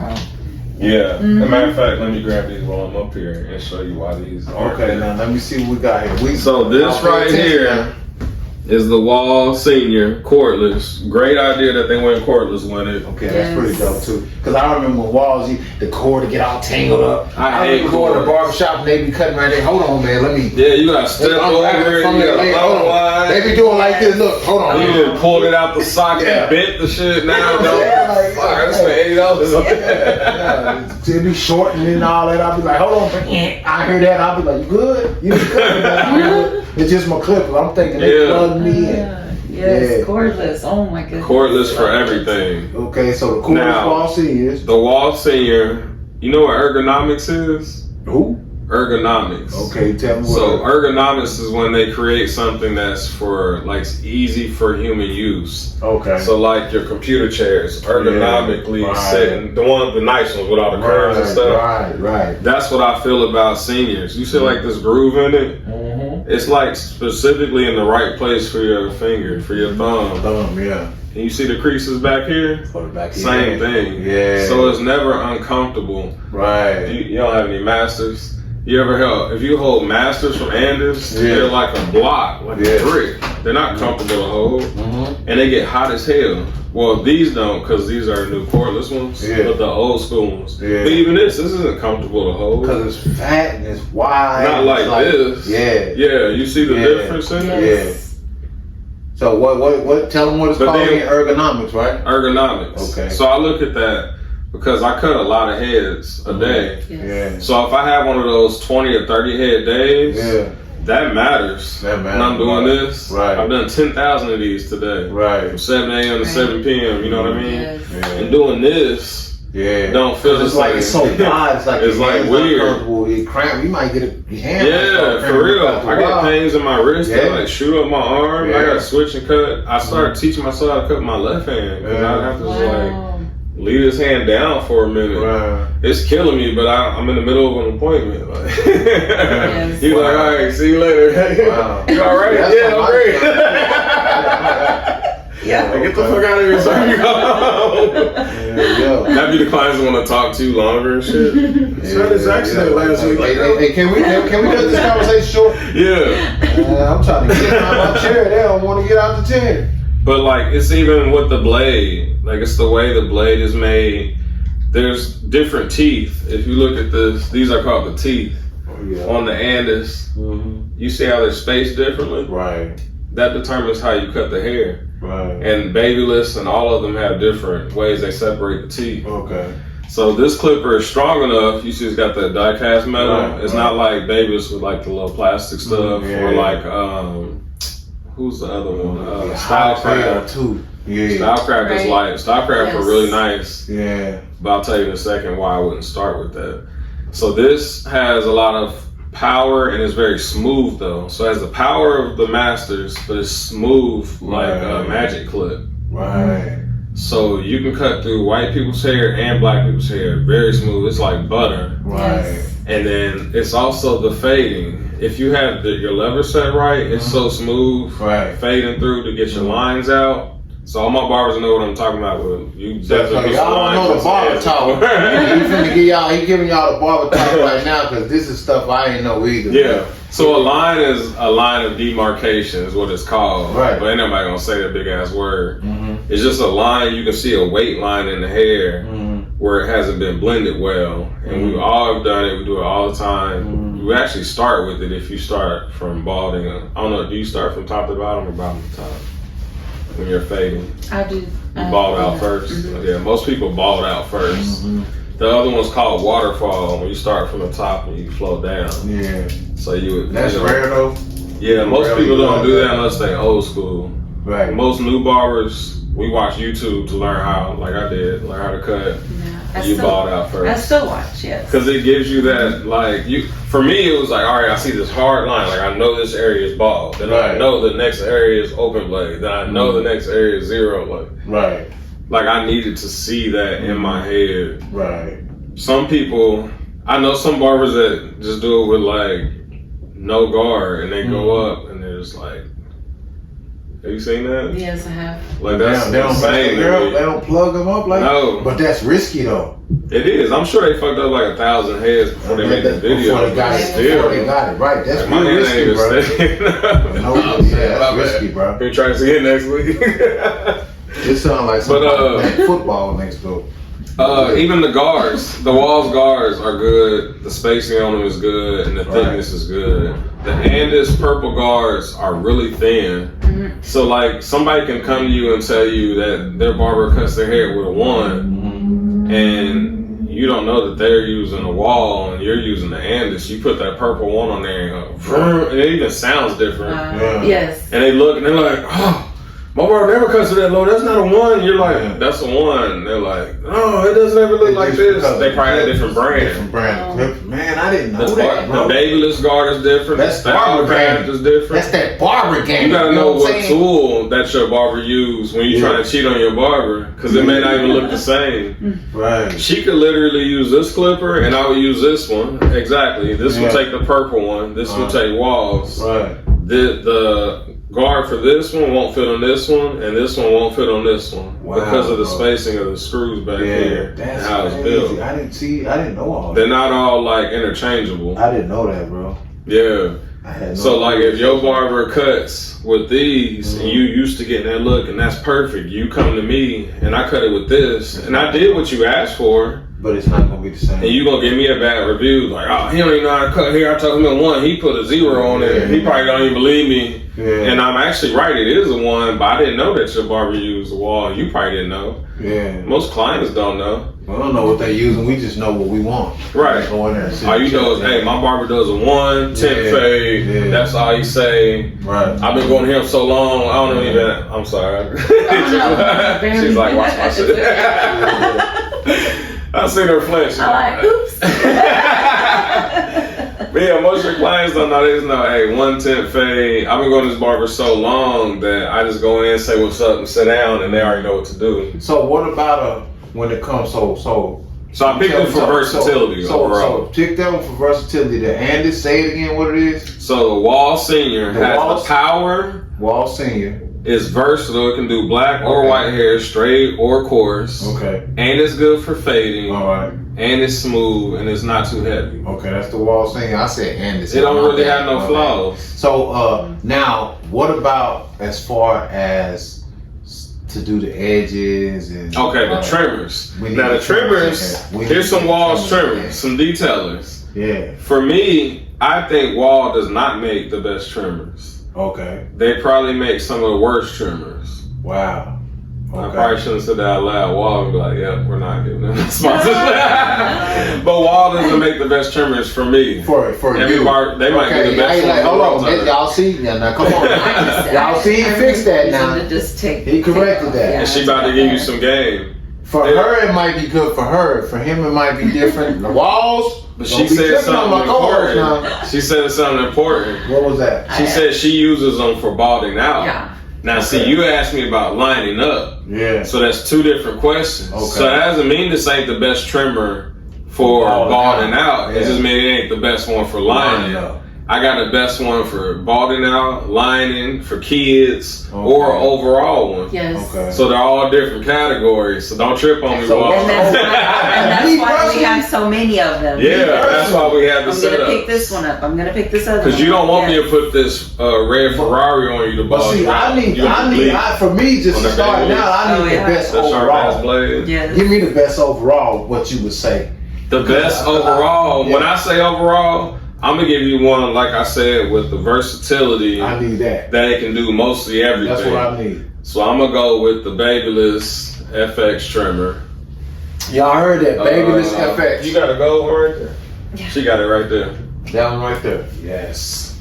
[SPEAKER 2] Yeah. As a
[SPEAKER 4] Mhm.
[SPEAKER 2] matter of fact, let me grab these while I'm up here and show you why these aren't.
[SPEAKER 3] Okay, now let me see what we got here.
[SPEAKER 2] So this
[SPEAKER 3] I'll pay
[SPEAKER 2] right
[SPEAKER 3] attention
[SPEAKER 2] here
[SPEAKER 3] now.
[SPEAKER 2] is the wall senior cordless. Great idea that they went cordless when it.
[SPEAKER 3] Okay, that's pretty dope too. Cause I remember when walls, the cord to get all tangled up.
[SPEAKER 2] I hate
[SPEAKER 3] remember going to the
[SPEAKER 2] cords.
[SPEAKER 3] barbershop and they be cutting right there. Hold on, man. Let me.
[SPEAKER 2] Yeah, you gotta step
[SPEAKER 3] I'm
[SPEAKER 2] over
[SPEAKER 3] grabbing
[SPEAKER 2] it.
[SPEAKER 3] from
[SPEAKER 2] You
[SPEAKER 3] their
[SPEAKER 2] gotta
[SPEAKER 3] leg.
[SPEAKER 2] throw
[SPEAKER 3] Hold on.
[SPEAKER 2] line.
[SPEAKER 3] They be doing like this. Look, hold on.
[SPEAKER 2] You just pulled it out the socket
[SPEAKER 3] Yeah.
[SPEAKER 2] and bent the shit. Now, don't.
[SPEAKER 3] Yeah, like,
[SPEAKER 2] Fuck, I just spent $80.
[SPEAKER 3] Yeah, it be shortening and all that. I'll be like, hold on. I hear that. I'll be like, you good? You good? It's just my clippers. I'm thinking they
[SPEAKER 2] Yeah.
[SPEAKER 3] plugged me in.
[SPEAKER 4] Yes,
[SPEAKER 3] Yeah.
[SPEAKER 4] cordless. Oh my goodness.
[SPEAKER 2] Cordless for everything.
[SPEAKER 3] Okay, so the cordless
[SPEAKER 2] Now-
[SPEAKER 3] wall is
[SPEAKER 2] The wall senior. You know what ergonomics is?
[SPEAKER 3] who?
[SPEAKER 2] Ergonomics.
[SPEAKER 3] Okay, tell me what.
[SPEAKER 2] So ergonomics is when they create something that's for like easy for human use.
[SPEAKER 3] Okay.
[SPEAKER 2] So like your computer chairs, ergonomically
[SPEAKER 3] Yeah, right.
[SPEAKER 2] sitting, the nice ones with all the curves and stuff.
[SPEAKER 3] Right.
[SPEAKER 2] That's what I feel about seniors. You see like this groove in it.
[SPEAKER 3] Mm-hmm.
[SPEAKER 2] It's like specifically in the right place for your finger, for your thumb.
[SPEAKER 3] Yeah.
[SPEAKER 2] And you see the creases back here?
[SPEAKER 3] For the back of your
[SPEAKER 2] Same
[SPEAKER 3] hand.
[SPEAKER 2] thing.
[SPEAKER 3] Yeah.
[SPEAKER 2] So it's never uncomfortable.
[SPEAKER 3] Right.
[SPEAKER 2] You don't have any masters. You ever held? If you hold masters from Anders,
[SPEAKER 3] Yeah.
[SPEAKER 2] they're like a block, like
[SPEAKER 3] Yeah.
[SPEAKER 2] a brick. They're not comfortable to hold,
[SPEAKER 3] Mm-hmm.
[SPEAKER 2] and they get hot as hell. Well, these don't, because these are new cordless ones,
[SPEAKER 3] Yeah.
[SPEAKER 2] but the old school ones.
[SPEAKER 3] Yeah.
[SPEAKER 2] But even this isn't comfortable to hold.
[SPEAKER 3] Because it's fat and it's wide.
[SPEAKER 2] Not
[SPEAKER 3] It's
[SPEAKER 2] like this.
[SPEAKER 3] Yeah.
[SPEAKER 2] Yeah, you see the
[SPEAKER 3] Yeah.
[SPEAKER 2] difference in it?
[SPEAKER 4] Yes.
[SPEAKER 3] So what? Tell them what it's
[SPEAKER 2] But
[SPEAKER 3] called.
[SPEAKER 2] then-
[SPEAKER 3] Again, ergonomics, right?
[SPEAKER 2] Ergonomics.
[SPEAKER 3] Okay.
[SPEAKER 2] So I look at that because I cut a lot of heads a day.
[SPEAKER 4] Yes.
[SPEAKER 2] So if I have one of those 20 or 30 head days,
[SPEAKER 3] Yeah.
[SPEAKER 2] that matters.
[SPEAKER 3] That matters.
[SPEAKER 2] When I'm doing this,
[SPEAKER 3] Right.
[SPEAKER 2] I've done 10,000 of these today.
[SPEAKER 3] Right.
[SPEAKER 2] From 7 a.m. to
[SPEAKER 4] Right.
[SPEAKER 2] 7 p.m., you know what I mean?
[SPEAKER 4] Yes.
[SPEAKER 2] And doing this,
[SPEAKER 3] Yeah.
[SPEAKER 2] don't feel
[SPEAKER 3] It's
[SPEAKER 2] the
[SPEAKER 3] like
[SPEAKER 2] same.
[SPEAKER 3] it's so wide. It's like
[SPEAKER 2] It's
[SPEAKER 3] your
[SPEAKER 2] like
[SPEAKER 3] hands
[SPEAKER 2] weird.
[SPEAKER 3] uncomfortable. It cramp. You might get your hand.
[SPEAKER 2] Yeah, for real. I get pains in my wrist that
[SPEAKER 3] Yeah.
[SPEAKER 2] like shoot up my arm. I
[SPEAKER 3] Yeah.
[SPEAKER 2] gotta switch and cut. I started teaching myself how to cut my left hand. Cause
[SPEAKER 3] Yeah.
[SPEAKER 2] I have to just like
[SPEAKER 4] Wow.
[SPEAKER 2] leave this hand down for a minute.
[SPEAKER 3] Right.
[SPEAKER 2] It's killing me, but I'm in the middle of an appointment. Like,
[SPEAKER 4] Yes.
[SPEAKER 2] he's like,
[SPEAKER 3] Wow.
[SPEAKER 2] all right, see you later.
[SPEAKER 3] Wow.
[SPEAKER 2] You all right?
[SPEAKER 3] That's
[SPEAKER 2] Yeah,
[SPEAKER 3] what
[SPEAKER 2] I'm great.
[SPEAKER 4] Yeah.
[SPEAKER 2] Like, get the fuck out of here, son. You go.
[SPEAKER 3] Yeah.
[SPEAKER 2] That be the clients that want to talk too longer and shit.
[SPEAKER 3] So this accident last week. Hey, can we cut this conversation short?
[SPEAKER 2] Yeah.
[SPEAKER 3] I'm trying to get out of my chair. They don't want to get out the chair.
[SPEAKER 2] But like it's even with the blade, like it's the way the blade is made. There's different teeth. If you look at this, these are called the teeth.
[SPEAKER 3] Oh, yeah.
[SPEAKER 2] On the Andis, you see how they're spaced differently?
[SPEAKER 3] Right.
[SPEAKER 2] That determines how you cut the hair.
[SPEAKER 3] Right.
[SPEAKER 2] And Babyless and all of them have different ways they separate the teeth.
[SPEAKER 3] Okay.
[SPEAKER 2] So this clipper is strong enough. You see it's got the die cast metal.
[SPEAKER 3] Right,
[SPEAKER 2] It's
[SPEAKER 3] right.
[SPEAKER 2] not like Babyless with like the little plastic stuff
[SPEAKER 3] Yeah.
[SPEAKER 2] or like who's the other one?
[SPEAKER 3] Yeah,
[SPEAKER 2] Stylecraft.
[SPEAKER 3] too. Yeah.
[SPEAKER 2] Stylecraft is
[SPEAKER 4] Right.
[SPEAKER 2] light. Stylecraft are
[SPEAKER 4] Yes.
[SPEAKER 2] really nice.
[SPEAKER 3] Yeah.
[SPEAKER 2] But I'll tell you in a second why I wouldn't start with that. So this has a lot of power and it's very smooth though. So it has the power of the Masters, but it's smooth like a
[SPEAKER 3] Right.
[SPEAKER 2] magic clip.
[SPEAKER 3] Right.
[SPEAKER 2] So you can cut through white people's hair and black people's hair very smooth. It's like butter.
[SPEAKER 3] Right.
[SPEAKER 2] And then it's also the fading. If you have your lever set right, it's so smooth
[SPEAKER 3] Right.
[SPEAKER 2] fading through to get your lines out. So all my barbers know what I'm talking about. With you definitely put some
[SPEAKER 3] y'all
[SPEAKER 2] lines
[SPEAKER 3] don't know
[SPEAKER 2] in
[SPEAKER 3] the barber
[SPEAKER 2] some
[SPEAKER 3] talk.
[SPEAKER 2] ads.
[SPEAKER 3] He finna give y'all. He giving y'all the barber talk right now because this is stuff I ain't know either.
[SPEAKER 2] Yeah. So a line is a line of demarcation is what it's called.
[SPEAKER 3] Right.
[SPEAKER 2] But ain't nobody gonna say that big ass word.
[SPEAKER 3] Mm-hmm.
[SPEAKER 2] It's just a line. You can see a weight line in the hair
[SPEAKER 3] Mm-hmm.
[SPEAKER 2] where it hasn't been blended well. And we all have done it. We do it all the time.
[SPEAKER 3] Mhm.
[SPEAKER 2] You actually start with it if you start from balding. I don't know. Do you start from top to bottom or bottom to top when you're fading?
[SPEAKER 4] I do.
[SPEAKER 2] You bald out first.
[SPEAKER 4] Mhm.
[SPEAKER 2] Yeah, most people bald out 1st.
[SPEAKER 3] Mm-hmm.
[SPEAKER 2] The other one's called waterfall, when you start from the top and you flow down.
[SPEAKER 3] Yeah.
[SPEAKER 2] So you would.
[SPEAKER 3] That's
[SPEAKER 2] you know,
[SPEAKER 3] rare though.
[SPEAKER 2] Yeah, most
[SPEAKER 3] Rarely
[SPEAKER 2] people don't
[SPEAKER 3] done
[SPEAKER 2] do
[SPEAKER 3] that.
[SPEAKER 2] that unless they old school.
[SPEAKER 3] Right.
[SPEAKER 2] Most new barbers, we watch YouTube to learn how, like I did, learn how to cut.
[SPEAKER 4] Yeah.
[SPEAKER 2] You balled out
[SPEAKER 4] I
[SPEAKER 2] first.
[SPEAKER 4] still watch, yes.
[SPEAKER 2] Because it gives you that, like, you. For me, it was like, all right, I see this hard line. Like, I know this area is bald. Then I
[SPEAKER 3] Right.
[SPEAKER 2] know the next area is open blade. Then I know the next area is zero.
[SPEAKER 3] Right.
[SPEAKER 2] Like I needed to see that in my head.
[SPEAKER 3] Right.
[SPEAKER 2] Some people, I know some barbers that just do it with, like, no guard. And they go up and they're just like, have you seen that?
[SPEAKER 4] Yes, I have.
[SPEAKER 2] Like, that's
[SPEAKER 3] They don't
[SPEAKER 2] insane. to me.
[SPEAKER 3] they don't plug them up like.
[SPEAKER 2] No.
[SPEAKER 3] But that's risky though.
[SPEAKER 2] It is. I'm sure they fucked up like 1,000 heads before they made the video.
[SPEAKER 3] Before they got it.
[SPEAKER 2] Still.
[SPEAKER 3] Before they got it. Right. That's
[SPEAKER 2] Like, my
[SPEAKER 3] real
[SPEAKER 2] hand
[SPEAKER 3] risky,
[SPEAKER 2] ain't
[SPEAKER 3] bro.
[SPEAKER 2] even steady.
[SPEAKER 3] No, yeah, that's risky, bro.
[SPEAKER 2] Can we try this again next week?
[SPEAKER 3] It sounds like some like football next door.
[SPEAKER 2] Even the guards, the walls guards are good. The spacing on them is good, and the thickness is good. The Andis purple guards are really thin. So like somebody can come to you and tell you that their barber cuts their hair with a 1, and you don't know that they're using a wall and you're using the Andis. You put that purple 1 on there and go, and it even sounds different.
[SPEAKER 4] Yes.
[SPEAKER 2] And they look and they're like, oh, my barber never cuts it that low. That's not a 1. You're like, that's a 1. They're like, oh, it doesn't ever look like this. They probably had a different brand.
[SPEAKER 3] Different brand. Man, I didn't know that, bro.
[SPEAKER 2] The babyless guard is different.
[SPEAKER 3] That's
[SPEAKER 2] the style
[SPEAKER 3] barber
[SPEAKER 2] craft
[SPEAKER 3] game.
[SPEAKER 2] is different.
[SPEAKER 3] That's that barber game.
[SPEAKER 2] You gotta know
[SPEAKER 3] what
[SPEAKER 2] what
[SPEAKER 3] I'm saying?
[SPEAKER 2] tool that your barber used when you're trying to cheat on your barber, because it may not even look the same.
[SPEAKER 3] Right.
[SPEAKER 2] She could literally use this clipper, and I would use this one. Exactly. This would take the purple one. This would take walls.
[SPEAKER 3] Right.
[SPEAKER 2] The guard for this one won't fit on this one, and this one won't fit on this one because of the spacing of the screws back here and
[SPEAKER 3] That's
[SPEAKER 2] how it's
[SPEAKER 3] crazy.
[SPEAKER 2] built.
[SPEAKER 3] I didn't know all that.
[SPEAKER 2] They're not all like interchangeable.
[SPEAKER 3] I didn't know that, bro.
[SPEAKER 2] Yeah.
[SPEAKER 3] I had no
[SPEAKER 2] So like
[SPEAKER 3] idea.
[SPEAKER 2] if your barber cuts with these and you used to getting that look and that's perfect, you come to me and I cut it with this and I did what you asked for,
[SPEAKER 3] but it's not gonna be the same.
[SPEAKER 2] and you gonna give me a bad review like, oh, he don't even know how to cut hair. I told him a 1, he put a 0 on it. He probably don't even believe me.
[SPEAKER 3] Yeah.
[SPEAKER 2] And I'm actually right, it is a 1, but I didn't know that your barber used a wall. You probably didn't know.
[SPEAKER 3] Yeah.
[SPEAKER 2] Most clients don't know.
[SPEAKER 3] We don't know what they're using. We just know what we want.
[SPEAKER 2] Right.
[SPEAKER 3] Just go in there and see
[SPEAKER 2] All you
[SPEAKER 3] what
[SPEAKER 2] know is, hey, my barber does a 1, 10 fade.
[SPEAKER 3] Yeah.
[SPEAKER 2] That's all he say.
[SPEAKER 3] Right.
[SPEAKER 2] I've been going to him so long, I don't even. I'm sorry. She's like, watch my shit. I seen her flinch.
[SPEAKER 4] I'm like, oops.
[SPEAKER 2] But yeah, most of your clients don't know. They just know, hey, 110 fade. I've been going to this barber so long that I just go in, say what's up, and sit down, and they already know what to do.
[SPEAKER 3] So what about when it comes
[SPEAKER 2] So I picked them for versatility overall.
[SPEAKER 3] So pick them for versatility. The Andis, say it again what it is.
[SPEAKER 2] So the Wall Senior has the power.
[SPEAKER 3] Wall Senior.
[SPEAKER 2] It's versatile. It can do black or white hair, straight or coarse.
[SPEAKER 3] Okay.
[SPEAKER 2] And it's good for fading.
[SPEAKER 3] All right.
[SPEAKER 2] And it's smooth and it's not too heavy.
[SPEAKER 3] Okay, that's the Wall Senior. I said Andis.
[SPEAKER 2] It don't really have no flaws.
[SPEAKER 3] So now, what about as far as to do the edges and
[SPEAKER 2] the trimmers.
[SPEAKER 3] we need
[SPEAKER 2] Now the
[SPEAKER 3] the trimmers,
[SPEAKER 2] trimmers,
[SPEAKER 3] okay. We
[SPEAKER 2] here's
[SPEAKER 3] need
[SPEAKER 2] some
[SPEAKER 3] the
[SPEAKER 2] Wall's
[SPEAKER 3] trimmers,
[SPEAKER 2] trimmers, some detailers.
[SPEAKER 3] Yeah.
[SPEAKER 2] For me, I think Wall does not make the best trimmers.
[SPEAKER 3] Okay.
[SPEAKER 2] They probably make some of the worst trimmers.
[SPEAKER 3] Wow. Okay.
[SPEAKER 2] I probably shouldn't have said that out loud. Wall would be like, yeah, we're not giving them the sponsorship. But Wall doesn't make the best trimmers for me.
[SPEAKER 3] For
[SPEAKER 2] Every
[SPEAKER 3] you.
[SPEAKER 2] bar, they might be the best
[SPEAKER 3] Like, hold on,
[SPEAKER 2] one.
[SPEAKER 3] y'all see now come on. Y'all see he fixed that now. He corrected that.
[SPEAKER 2] And she about to give you some game.
[SPEAKER 3] For her, it might be good for her. For him, it might be different. The Walls.
[SPEAKER 2] But she said something important. She said something important.
[SPEAKER 3] What was that?
[SPEAKER 2] She said she uses them for balding out.
[SPEAKER 4] Yeah.
[SPEAKER 2] Now, see, you asked me about lining up.
[SPEAKER 3] Yeah.
[SPEAKER 2] So that's 2 different questions.
[SPEAKER 3] Okay.
[SPEAKER 2] So that doesn't mean this ain't the best trimmer for balding out. It just means it ain't the best one for lining. I got the best one for balding out, lining, for kids, or overall one.
[SPEAKER 4] Yes.
[SPEAKER 3] Okay.
[SPEAKER 2] So they're all different categories. So don't trip on me.
[SPEAKER 3] So-
[SPEAKER 4] And that's why we have so many of them.
[SPEAKER 2] Yeah, that's why we have the
[SPEAKER 4] I'm gonna
[SPEAKER 2] setup.
[SPEAKER 4] pick this one up. I'm gonna pick this other one.
[SPEAKER 2] Because you don't want me to put this red Ferrari on you to
[SPEAKER 3] But
[SPEAKER 2] bald
[SPEAKER 3] see,
[SPEAKER 2] you out.
[SPEAKER 3] for me, just
[SPEAKER 2] On the
[SPEAKER 3] starting
[SPEAKER 2] baby.
[SPEAKER 3] out, I need the best
[SPEAKER 2] That sharp ass
[SPEAKER 3] overall.
[SPEAKER 2] blade.
[SPEAKER 4] Yes.
[SPEAKER 3] Give me the best overall, what you would say.
[SPEAKER 2] The best overall. When I say overall, I'm gonna give you one, like I said, with the versatility
[SPEAKER 3] I need that.
[SPEAKER 2] that it can do mostly everything.
[SPEAKER 3] That's what I need.
[SPEAKER 2] So I'm gonna go with the Babyless FX trimmer.
[SPEAKER 3] Y'all heard that, babyless FX.
[SPEAKER 2] You got a gold one right there?
[SPEAKER 4] Yeah.
[SPEAKER 2] She got it right there.
[SPEAKER 3] That one right there. Yes.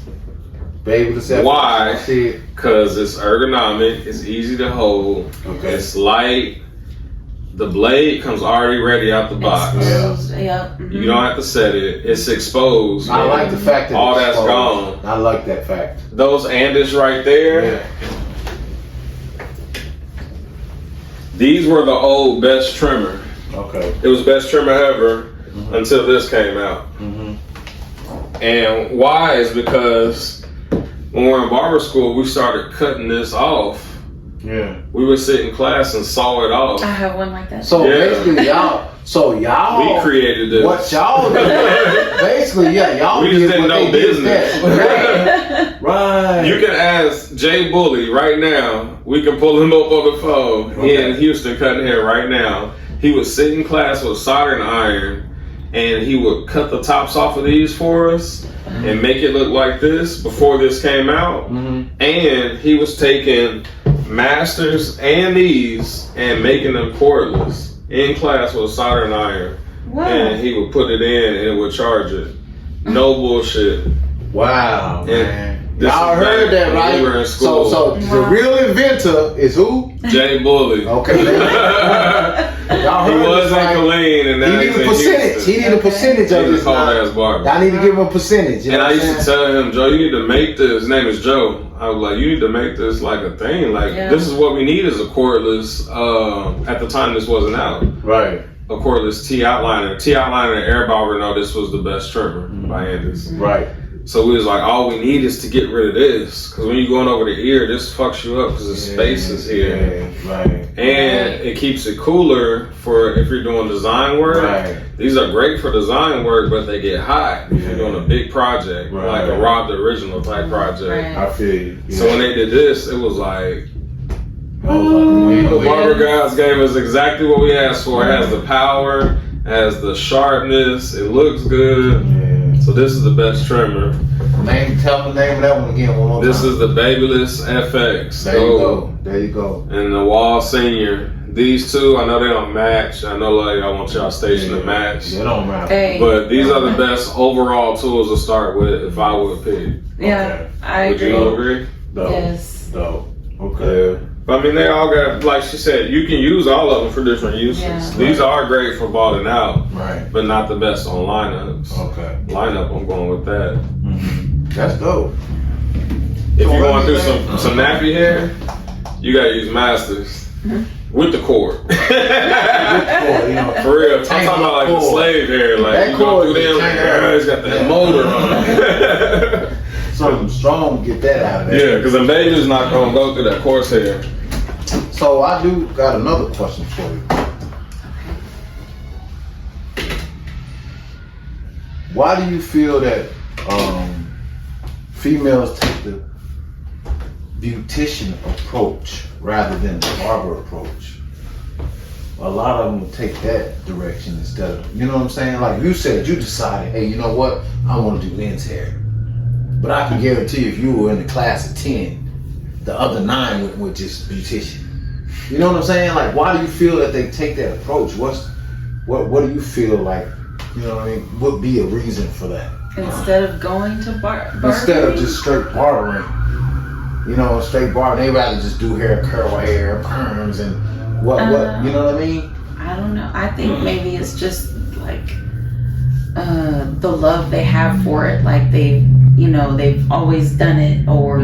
[SPEAKER 3] Babyless FX.
[SPEAKER 2] Why?
[SPEAKER 3] I see it.
[SPEAKER 2] Because it's ergonomic, it's easy to hold,
[SPEAKER 3] Okay.
[SPEAKER 2] it's light. The blade comes already ready out the box.
[SPEAKER 4] Exposed. Yeah.
[SPEAKER 2] You don't have to set it. It's exposed.
[SPEAKER 3] I like the fact that
[SPEAKER 2] all
[SPEAKER 3] it's
[SPEAKER 2] that's
[SPEAKER 3] exposed.
[SPEAKER 2] gone.
[SPEAKER 3] I like that fact.
[SPEAKER 2] Those Andis right there.
[SPEAKER 3] Yeah.
[SPEAKER 2] These were the old best trimmer.
[SPEAKER 3] Okay.
[SPEAKER 2] It was best trimmer ever until this came out. And why is because when we were in barber school, we started cutting this off.
[SPEAKER 3] Yeah.
[SPEAKER 2] We would sit in class and saw it off.
[SPEAKER 4] I have one like that.
[SPEAKER 3] So
[SPEAKER 2] Yeah.
[SPEAKER 3] basically, y'all.
[SPEAKER 2] We created this.
[SPEAKER 3] What y'all do? Basically, yeah, y'all.
[SPEAKER 2] We just
[SPEAKER 3] did
[SPEAKER 2] didn't
[SPEAKER 3] what
[SPEAKER 2] know
[SPEAKER 3] they did
[SPEAKER 2] business.
[SPEAKER 3] best. Right.
[SPEAKER 2] You can ask Jay Bully right now. We can pull him up on the phone. He
[SPEAKER 3] Okay.
[SPEAKER 2] in Houston cutting hair right now. He would sit in class with soldering iron, and he would cut the tops off of these for us and make it look like this before this came out. And he was taking masters and these and making them cordless in class with a soldering iron.
[SPEAKER 4] Wow.
[SPEAKER 2] And he would put it in and it would charge it. No bullshit.
[SPEAKER 3] Wow,
[SPEAKER 2] And
[SPEAKER 3] man.
[SPEAKER 2] this
[SPEAKER 3] Y'all
[SPEAKER 2] is
[SPEAKER 3] heard
[SPEAKER 2] back
[SPEAKER 3] that,
[SPEAKER 2] when
[SPEAKER 3] right?
[SPEAKER 2] we were in school.
[SPEAKER 3] So the real inventor is who?
[SPEAKER 2] Jay Bully.
[SPEAKER 3] Okay. Y'all
[SPEAKER 2] He
[SPEAKER 3] heard
[SPEAKER 2] was
[SPEAKER 3] this,
[SPEAKER 2] in
[SPEAKER 3] right?
[SPEAKER 2] Killeen and
[SPEAKER 3] He
[SPEAKER 2] now
[SPEAKER 3] need
[SPEAKER 2] he's
[SPEAKER 3] a
[SPEAKER 2] in
[SPEAKER 3] percentage.
[SPEAKER 2] Houston.
[SPEAKER 3] He need a percentage of
[SPEAKER 2] He's a
[SPEAKER 3] this.
[SPEAKER 2] cold
[SPEAKER 3] Now.
[SPEAKER 2] ass barber.
[SPEAKER 3] I need to give him a percentage. You
[SPEAKER 2] And
[SPEAKER 3] know
[SPEAKER 2] I
[SPEAKER 3] what
[SPEAKER 2] used
[SPEAKER 3] I'm
[SPEAKER 2] to
[SPEAKER 3] saying?
[SPEAKER 2] tell him, Joe, you need to make this. His name is Joe. I was like, you need to make this like a thing. Like,
[SPEAKER 4] Yeah.
[SPEAKER 2] this is what we need is a cordless. At the time, this wasn't out.
[SPEAKER 3] Right.
[SPEAKER 2] A cordless T outliner. T outliner and air barber know this was the best trimmer by Andis.
[SPEAKER 3] Right.
[SPEAKER 2] So we was like, all we need is to get rid of this. Because when you're going over the ear, this fucks you up because the space is here.
[SPEAKER 3] Yeah, right.
[SPEAKER 2] And it keeps it cooler for if you're doing design work.
[SPEAKER 3] Right.
[SPEAKER 2] These are great for design work, but they get hot if
[SPEAKER 3] Yeah.
[SPEAKER 2] you're doing a big project,
[SPEAKER 3] Right.
[SPEAKER 2] like a Rob the Original type project.
[SPEAKER 4] Right.
[SPEAKER 3] I feel you. Yeah.
[SPEAKER 2] So when they did this, it was like,
[SPEAKER 3] I was like,
[SPEAKER 2] the barber guys gave us exactly what we asked for. It has the power, has the sharpness, it looks good.
[SPEAKER 3] Yeah.
[SPEAKER 2] So this is the best trimmer.
[SPEAKER 3] Tell me the name of that one again one more
[SPEAKER 2] This
[SPEAKER 3] time.
[SPEAKER 2] is the Babyless FX.
[SPEAKER 3] There you go. There you go.
[SPEAKER 2] And the Wall Senior. These two, I know they don't match. I know like I want y'all station to match.
[SPEAKER 3] They don't matter.
[SPEAKER 4] Hey.
[SPEAKER 2] But these are the best overall tools to start with if I would pick.
[SPEAKER 4] Yeah,
[SPEAKER 3] Okay.
[SPEAKER 4] I
[SPEAKER 2] Would
[SPEAKER 4] agree.
[SPEAKER 2] you agree?
[SPEAKER 3] Dope.
[SPEAKER 4] Yes.
[SPEAKER 3] Dope. Okay.
[SPEAKER 2] Yeah. But I mean, they all got, like she said, you can use all of them for different uses.
[SPEAKER 4] Yeah.
[SPEAKER 2] These are great for balling out,
[SPEAKER 3] Right.
[SPEAKER 2] but not the best on lineups.
[SPEAKER 3] Okay.
[SPEAKER 2] Lineup, I'm going with that.
[SPEAKER 3] That's dope.
[SPEAKER 2] If you're going through some nappy hair, you gotta use masters with the cord.
[SPEAKER 3] You know,
[SPEAKER 2] For real, I'm talking about like the slave hair, like
[SPEAKER 3] That
[SPEAKER 2] you go
[SPEAKER 3] cord
[SPEAKER 2] through
[SPEAKER 3] is
[SPEAKER 2] them,
[SPEAKER 3] tangled.
[SPEAKER 2] it's got that motor on it.
[SPEAKER 3] something strong, get that out of there.
[SPEAKER 2] Yeah, because a baby's not gonna go through that coarse hair.
[SPEAKER 3] So I do got another question for you. Why do you feel that females take the beautician approach rather than the barber approach? A lot of them will take that direction instead of, you know what I'm saying? Like you said, you decided, hey, you know what? I want to do men's hair. But I can guarantee you, if you were in the class of 10, the other 9 went with just beautician. You know what I'm saying? Like, why do you feel that they take that approach? What do you feel like, you know what I mean, would be a reason for that?
[SPEAKER 4] Instead of going to barbering?
[SPEAKER 3] Instead of just straight barbering, you know, straight barbering, they rather just do hair, curl hair, perms, and what, you know what I mean?
[SPEAKER 4] I don't know. I think maybe it's just like the love they have for it. Like they've always done it, or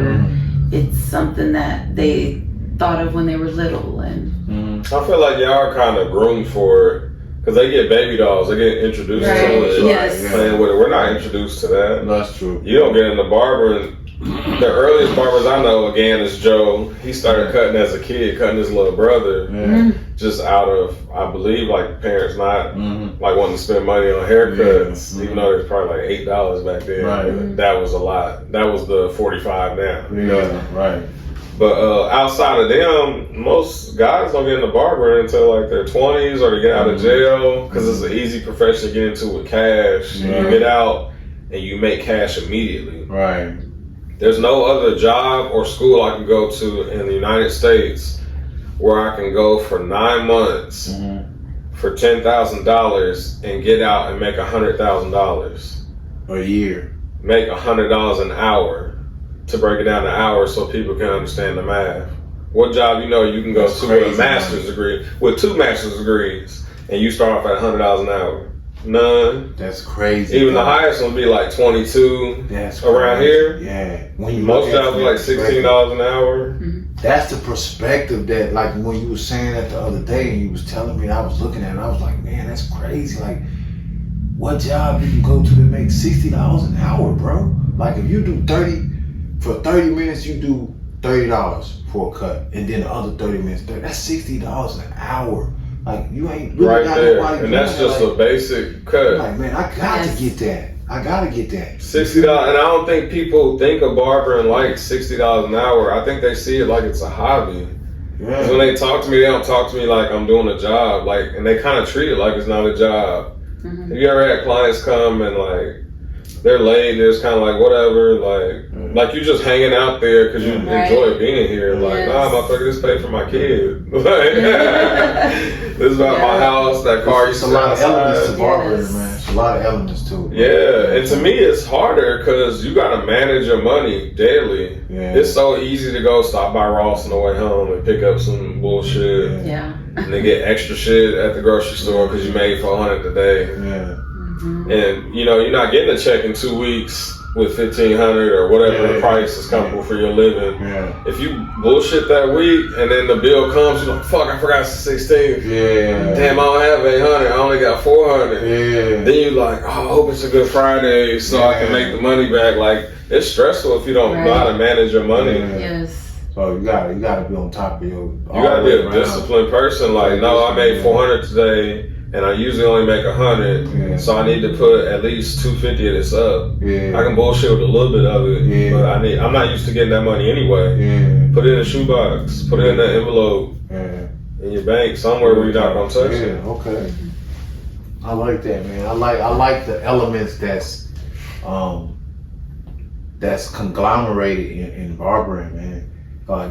[SPEAKER 4] it's something that they thought of when they were little. And
[SPEAKER 2] I feel like y'all are kind of groomed for it. Because they get baby dolls, they get introduced
[SPEAKER 4] Right,
[SPEAKER 2] to it,
[SPEAKER 4] yes.
[SPEAKER 2] playing with it. We're not introduced to that.
[SPEAKER 3] That's true.
[SPEAKER 2] You don't get into barbering. The earliest barbers I know, again, is Joe. He started cutting as a kid, cutting his little brother, just out of, I believe, like parents not like wanting to spend money on haircuts, even though there's probably like $8 back then.
[SPEAKER 3] Right.
[SPEAKER 2] That was a lot. That was the 45 now. You know?
[SPEAKER 3] Yeah, right.
[SPEAKER 2] But outside of them, most guys don't get into barbering until like their 20s or they get out of jail because it's an easy profession to get into with cash.
[SPEAKER 3] Yeah.
[SPEAKER 2] You get out and you make cash immediately.
[SPEAKER 3] Right.
[SPEAKER 2] There's no other job or school I can go to in the United States where I can go for 9 months for $10,000 and get out and make $100,000
[SPEAKER 3] a year.
[SPEAKER 2] Make $100 an hour to break it down to hours so people can understand the math. What job you can go to with a master's degree, with 2 master's degrees, and you start off at $100 an hour? None.
[SPEAKER 3] That's crazy.
[SPEAKER 2] Even the highest one would be like 22.
[SPEAKER 3] That's
[SPEAKER 2] around
[SPEAKER 3] crazy.
[SPEAKER 2] here.
[SPEAKER 3] Yeah. When you
[SPEAKER 2] Most jobs are like $16 an hour.
[SPEAKER 3] That's the perspective that, like, when you were saying that the other day and you was telling me, and I was looking at it, I was like, man, that's crazy. Like, what job you can go to that makes $60 an hour, bro? Like, if you do 30 minutes, you do $30 for a cut, and then the other 30 minutes, that's $60 an hour. Like, you ain't really
[SPEAKER 2] Right
[SPEAKER 3] got
[SPEAKER 2] there,
[SPEAKER 3] nobody
[SPEAKER 2] and that's
[SPEAKER 3] doing
[SPEAKER 2] just
[SPEAKER 3] that.
[SPEAKER 2] a basic cut.
[SPEAKER 3] Like, man, I got to get that. I gotta get that.
[SPEAKER 2] $60, and I don't think people think of barbering like $60 an hour. I think they see it like it's a hobby.
[SPEAKER 3] Yeah.
[SPEAKER 2] 'Cause when they talk to me, they don't talk to me like I'm doing a job. Like, and they kind of treat it like it's not a job. Have you ever had clients come and like they're late, they're just kind of like whatever, like you just hanging out there because you enjoy being here. Like, nah, motherfucker, this paid for my kid. Like, this is about my house, that car.
[SPEAKER 3] It's a lot of elements to barbering, man. It's a lot of elements to it.
[SPEAKER 2] Yeah, and to me it's harder because you gotta manage your money daily.
[SPEAKER 3] Yeah.
[SPEAKER 2] It's so easy to go stop by Ross on the way home and pick up some bullshit.
[SPEAKER 4] Yeah.
[SPEAKER 2] And they get extra shit at the grocery store because you made $400 a day.
[SPEAKER 3] Yeah.
[SPEAKER 2] And you're not getting a check in 2 weeks with $1,500 or whatever the price is comfortable for your living.
[SPEAKER 3] Yeah.
[SPEAKER 2] If you bullshit that week and then the bill comes, you're like, fuck, I forgot it's the 16th.
[SPEAKER 3] Yeah.
[SPEAKER 2] Damn, I don't have $800. I only got $400.
[SPEAKER 3] Yeah.
[SPEAKER 2] Then you like, oh, I hope it's a good Friday so I can make the money back. Like, it's stressful if you don't know how to manage your money.
[SPEAKER 3] Yeah.
[SPEAKER 4] Yes.
[SPEAKER 3] So you gotta be on top of your.
[SPEAKER 2] You gotta be a disciplined person. Like, no, I made $400 today, and I usually only make $100, so I need to put at least $250 of this up.
[SPEAKER 3] Yeah.
[SPEAKER 2] I can bullshit with a little bit of it, but I'm not used to getting that money anyway.
[SPEAKER 3] Yeah.
[SPEAKER 2] Put it in a shoebox, put it in the envelope, in your bank somewhere where you're not gonna touch it.
[SPEAKER 3] Okay. I like that, man. I like the elements that's conglomerated in barbering, man. I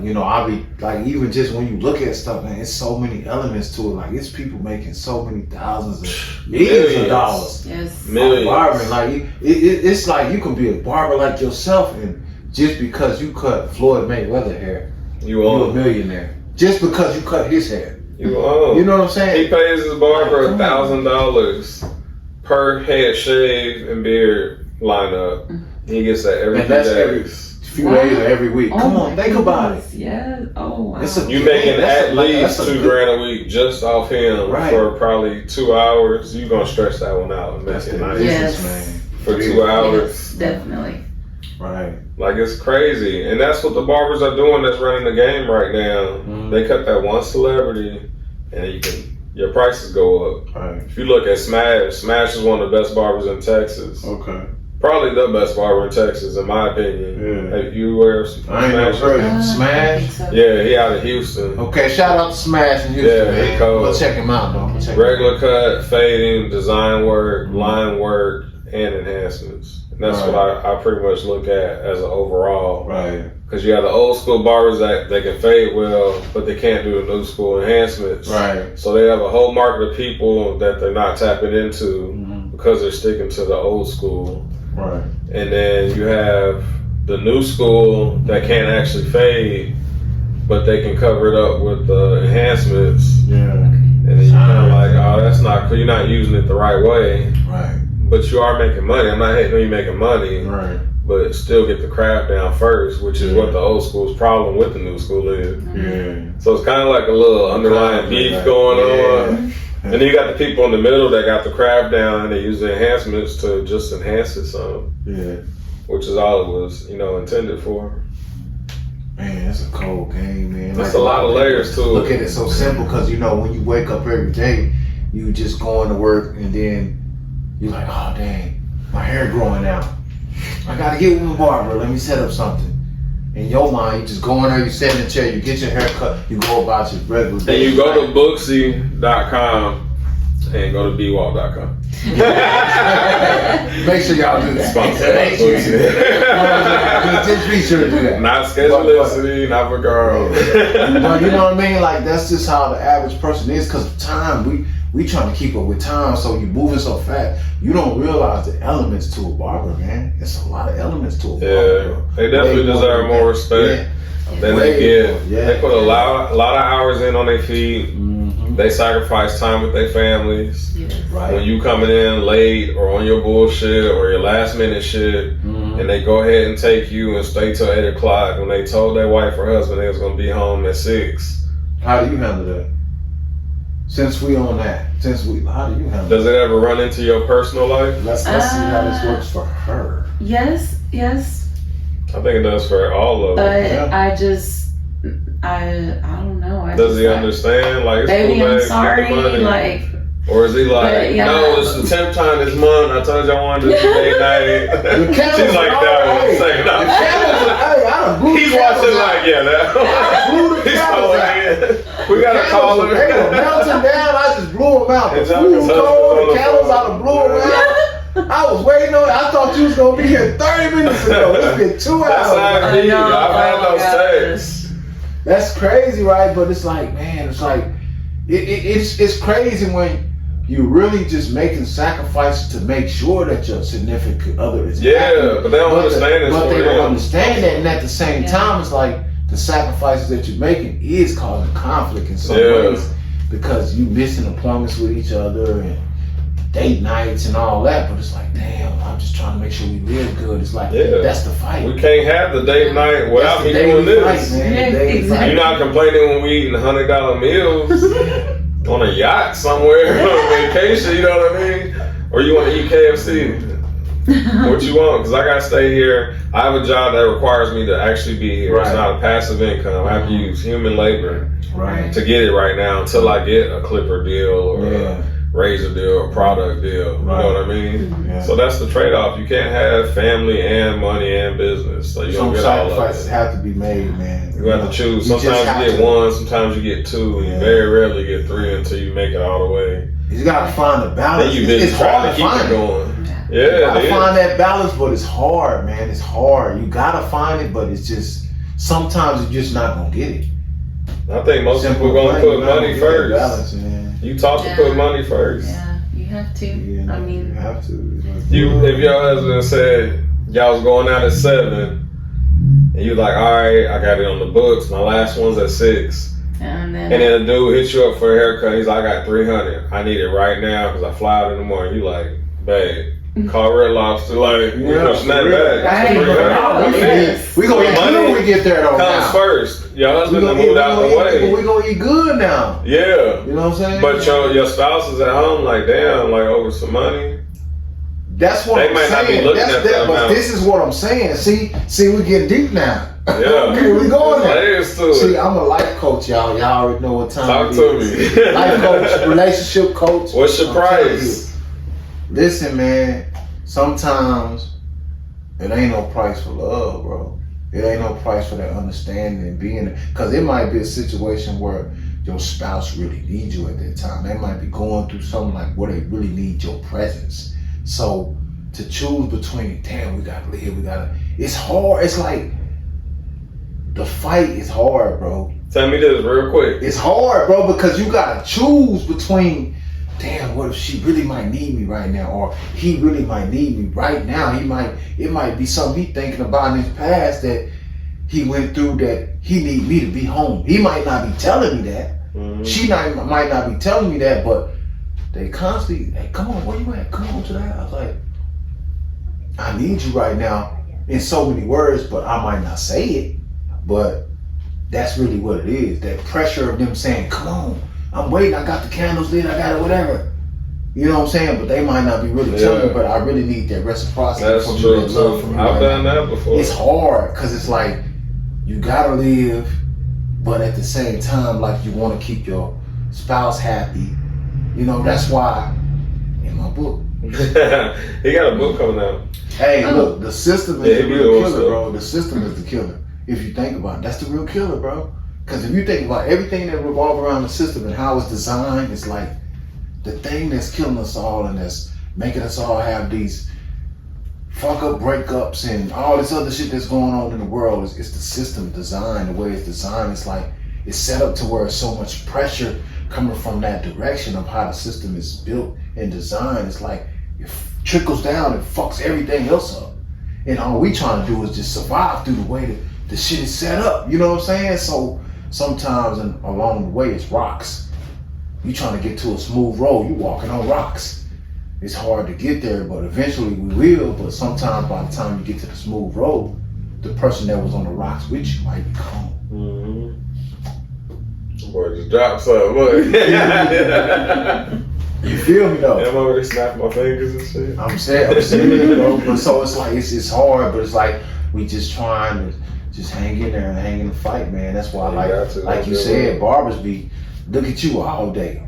[SPEAKER 3] be like, even just when you look at stuff, man, it's so many elements to it. Like, it's people making so many thousands of millions of dollars.
[SPEAKER 4] Yes.
[SPEAKER 2] Millions.
[SPEAKER 3] Barbering, like it's like you can be a barber like yourself, and just because you cut Floyd Mayweather hair, you're a millionaire. Just because you cut his hair,
[SPEAKER 2] you own.
[SPEAKER 3] You know what I'm saying?
[SPEAKER 2] He pays his barber $1,000 per head shave and beard lineup. He gets that every few days.
[SPEAKER 3] Few days or every week. Come on, think about it.
[SPEAKER 4] Yeah. Oh wow.
[SPEAKER 2] You making at least $2,000 a week just off him for probably 2 hours. You gonna stretch that one out and make it nice,
[SPEAKER 3] man.
[SPEAKER 2] For 2 hours.
[SPEAKER 4] Yes, definitely.
[SPEAKER 3] Right.
[SPEAKER 2] Like, it's crazy, and that's what the barbers are doing. That's running the game right now. They cut that one celebrity, and your prices go up.
[SPEAKER 3] Right.
[SPEAKER 2] If you look at Smash, Smash is one of the best barbers in Texas.
[SPEAKER 3] Okay.
[SPEAKER 2] Probably the best barber in Texas, in my opinion.
[SPEAKER 3] Yeah.
[SPEAKER 2] Have you wear
[SPEAKER 3] I ain't never heard of Smash.
[SPEAKER 4] So.
[SPEAKER 2] Yeah, he out of Houston.
[SPEAKER 3] Okay, shout out to Smash in Houston, man.
[SPEAKER 2] Cool.
[SPEAKER 3] Go check him out, though.
[SPEAKER 2] Regular cut, fading, design work, line work, and enhancements. And that's what I pretty much look at as an overall.
[SPEAKER 3] Right.
[SPEAKER 2] Because you have the old school barbers that they can fade well, but they can't do the new school enhancements.
[SPEAKER 3] Right.
[SPEAKER 2] So they have a whole market of people that they're not tapping into because they're sticking to the old school.
[SPEAKER 3] Right.
[SPEAKER 2] And then you have the new school that can't actually fade, but they can cover it up with the enhancements.
[SPEAKER 3] Yeah.
[SPEAKER 2] And then you're kind of like, oh, that's not cool. You're not using it the right way.
[SPEAKER 3] Right.
[SPEAKER 2] But you are making money. I'm not hating on you making money.
[SPEAKER 3] Right.
[SPEAKER 2] But still get the craft down first, which is what the old school's problem with the new school is.
[SPEAKER 3] Yeah.
[SPEAKER 2] So it's kind of like a little underlying beef going on. And then you got the people in the middle that got the craft down and they use the enhancements to just enhance it some.
[SPEAKER 3] Yeah.
[SPEAKER 2] Which is all it was, intended for.
[SPEAKER 3] Man, it's a cold game, man.
[SPEAKER 2] There's a lot of layers to it.
[SPEAKER 3] Look at it so simple because, when you wake up every day, you just going to work and then you're like, oh, dang, my hair growing out. I got to get with my barber. Let me set up something. In your mind, you just go in there, you sit in the chair, you get your hair cut, you go about your regular day.
[SPEAKER 2] And you go to Booksy.com and go to BWalk.com.
[SPEAKER 3] Make sure y'all do that.
[SPEAKER 2] Sponsor.
[SPEAKER 3] Just be sure to do that.
[SPEAKER 2] Not schedulicity, not for girls.
[SPEAKER 3] But you know what I mean? Like, that's just how the average person is because of time. we trying to keep up with time, so you moving so fast. You don't realize the elements to a barber, man. It's a lot of elements to a barber.
[SPEAKER 2] Yeah,
[SPEAKER 3] Bro.
[SPEAKER 2] they definitely deserve more respect than they get. They put a lot of hours in on their feet. They sacrifice time with their families.
[SPEAKER 3] Right.
[SPEAKER 2] When you coming in late or on your bullshit or your last minute shit, and they go ahead and take you and stay till 8 o'clock when they told their wife or husband they was gonna be home at 6.
[SPEAKER 3] How do you handle that? How do you handle that?
[SPEAKER 2] Does it ever run into your personal life?
[SPEAKER 3] Let's see how this works for her.
[SPEAKER 4] Yes.
[SPEAKER 2] I think it does for all of them.
[SPEAKER 4] But I don't know.
[SPEAKER 2] Does he understand? Like, it's
[SPEAKER 4] baby,
[SPEAKER 2] cool,
[SPEAKER 4] I'm
[SPEAKER 2] babe,
[SPEAKER 4] sorry.
[SPEAKER 2] get the money.
[SPEAKER 4] Like,
[SPEAKER 2] or is he like, no, it's the 10th time this month. I told you I wanted to do date night. She's like that one. Say no. He's watching like, yeah, that. We gotta call him.
[SPEAKER 3] They were melting down. I just blew them out. The food cold. The candles, I done blew them out. I was waiting on it. I thought you was gonna be here 30 minutes ago. It's been 2 hours.
[SPEAKER 2] That's how I be. I've had no sex.
[SPEAKER 3] That's crazy, right? But it's like, man, it's like it's crazy when you really just making sacrifices to make sure that your significant other is happy.
[SPEAKER 2] But they don't understand it.
[SPEAKER 3] But they don't understand that, and at the same time, it's like the sacrifices that you're making is causing conflict in some ways because you missing appointments with each other and date nights and all that. But it's like, damn, I'm just trying to make sure we live good. It's like, that's the fight.
[SPEAKER 2] We can't have the date night without me doing this.
[SPEAKER 3] Fight, man.
[SPEAKER 2] You're not complaining when we eating $100 meals on a yacht somewhere on vacation, you know what I mean? Or you want to eat KFC? What you want? Because I got to stay here. I have a job that requires me to actually be here. It's not a passive income. I have to use human labor to get it right now until I get a clipper deal or a razor deal or product deal. You know what I mean? So that's the trade-off. You can't have family and money and business. So you don't get all of it. Some sacrifices
[SPEAKER 3] have to be made, man.
[SPEAKER 2] You have to choose. Sometimes you get one, sometimes you get two, and you very rarely get three until you make it all the way.
[SPEAKER 3] You got to find the balance.
[SPEAKER 2] It's hard to keep it going.
[SPEAKER 3] You gotta find that balance, but it's hard, man. It's hard. You gotta find it, but it's just sometimes you're just not gonna get it.
[SPEAKER 2] I think most people are gonna put money first.
[SPEAKER 3] Balance, man.
[SPEAKER 2] You taught to put money first.
[SPEAKER 4] Yeah, you have to.
[SPEAKER 3] Yeah,
[SPEAKER 4] I mean,
[SPEAKER 3] you have to.
[SPEAKER 2] If your husband said y'all was going out at 7, and you like, all right, I got it on the books. My last one's at 6.
[SPEAKER 4] And then
[SPEAKER 2] a dude hits you up for a haircut. He's like, I got 300. I need it right now because I fly out in the morning. You like, babe. Call Red Lobster, like, we pushing that back.
[SPEAKER 3] We gonna eat good when we get there, though.
[SPEAKER 2] Comes first. Your husband moved out the way.
[SPEAKER 3] We gonna eat good now.
[SPEAKER 2] Yeah.
[SPEAKER 3] You know what I'm saying?
[SPEAKER 2] But your spouse is at home, like, damn, like, over some money.
[SPEAKER 3] That's what I'm saying. They might not be looking at that, but this is what I'm saying. See, we getting deep now.
[SPEAKER 2] Yeah.
[SPEAKER 3] Okay, we going there.
[SPEAKER 2] See,
[SPEAKER 3] I'm a life coach, y'all. Y'all already know what time it is.
[SPEAKER 2] Talk to me.
[SPEAKER 3] Life coach, relationship coach.
[SPEAKER 2] What's your price?
[SPEAKER 3] Listen, man, sometimes it ain't no price for love, bro. It ain't no price for that understanding and being there. Because it might be a situation where your spouse really needs you at that time. They might be going through something like where they really need your presence. So to choose between, damn, we gotta live, it's hard. It's like, the fight is hard, bro.
[SPEAKER 2] Tell me this real quick.
[SPEAKER 3] It's hard, bro, because you gotta choose between, damn, what if she really might need me right now, or he really might need me right now. It might be something he thinking about in his past that he went through that he need me to be home. He might not be telling me that. Mm-hmm. She might not be telling me that, but they constantly, hey, come on, where you at? Come on to the house. Like, I need you right now in so many words, but I might not say it. But that's really what it is. That pressure of them saying, come on, I'm waiting, I got the candles lit, I got it, whatever. You know what I'm saying? But they might not be really telling me, but I really need that reciprocity.
[SPEAKER 2] That's
[SPEAKER 3] from
[SPEAKER 2] true,
[SPEAKER 3] you, that love from you.
[SPEAKER 2] I've done that before.
[SPEAKER 3] It's hard, because it's like, you gotta live, but at the same time, like, you want to keep your spouse happy. You know, that's why, in my book.
[SPEAKER 2] He got a book coming out.
[SPEAKER 3] Hey, look, the system is the real killer, bro. The system is the killer. If you think about it, that's the real killer, bro. Because if you think about everything that revolves around the system and how it's designed, it's like the thing that's killing us all and that's making us all have these fuck up breakups and all this other shit that's going on in the world. It's the system design, the way it's designed. It's like it's set up to where it's so much pressure coming from that direction of how the system is built and designed. It's like it trickles down and fucks everything else up. And all we trying to do is just survive through the way that the shit is set up. You know what I'm saying? So sometimes along the way it's rocks. You trying to get to a smooth road, you walking on rocks. It's hard to get there, but eventually we will. But sometimes by the time you get to the smooth road, the person that was on the rocks with you might be gone.
[SPEAKER 2] Boy, just drop something. Look.
[SPEAKER 3] You feel me though?
[SPEAKER 2] Yeah, I'm over there snapping my fingers and shit.
[SPEAKER 3] I'm saying, bro. But so it's like it's hard, but it's like we just trying to just hang in there and hang in the fight, man. That's why, like you said, barbers be look at you all day.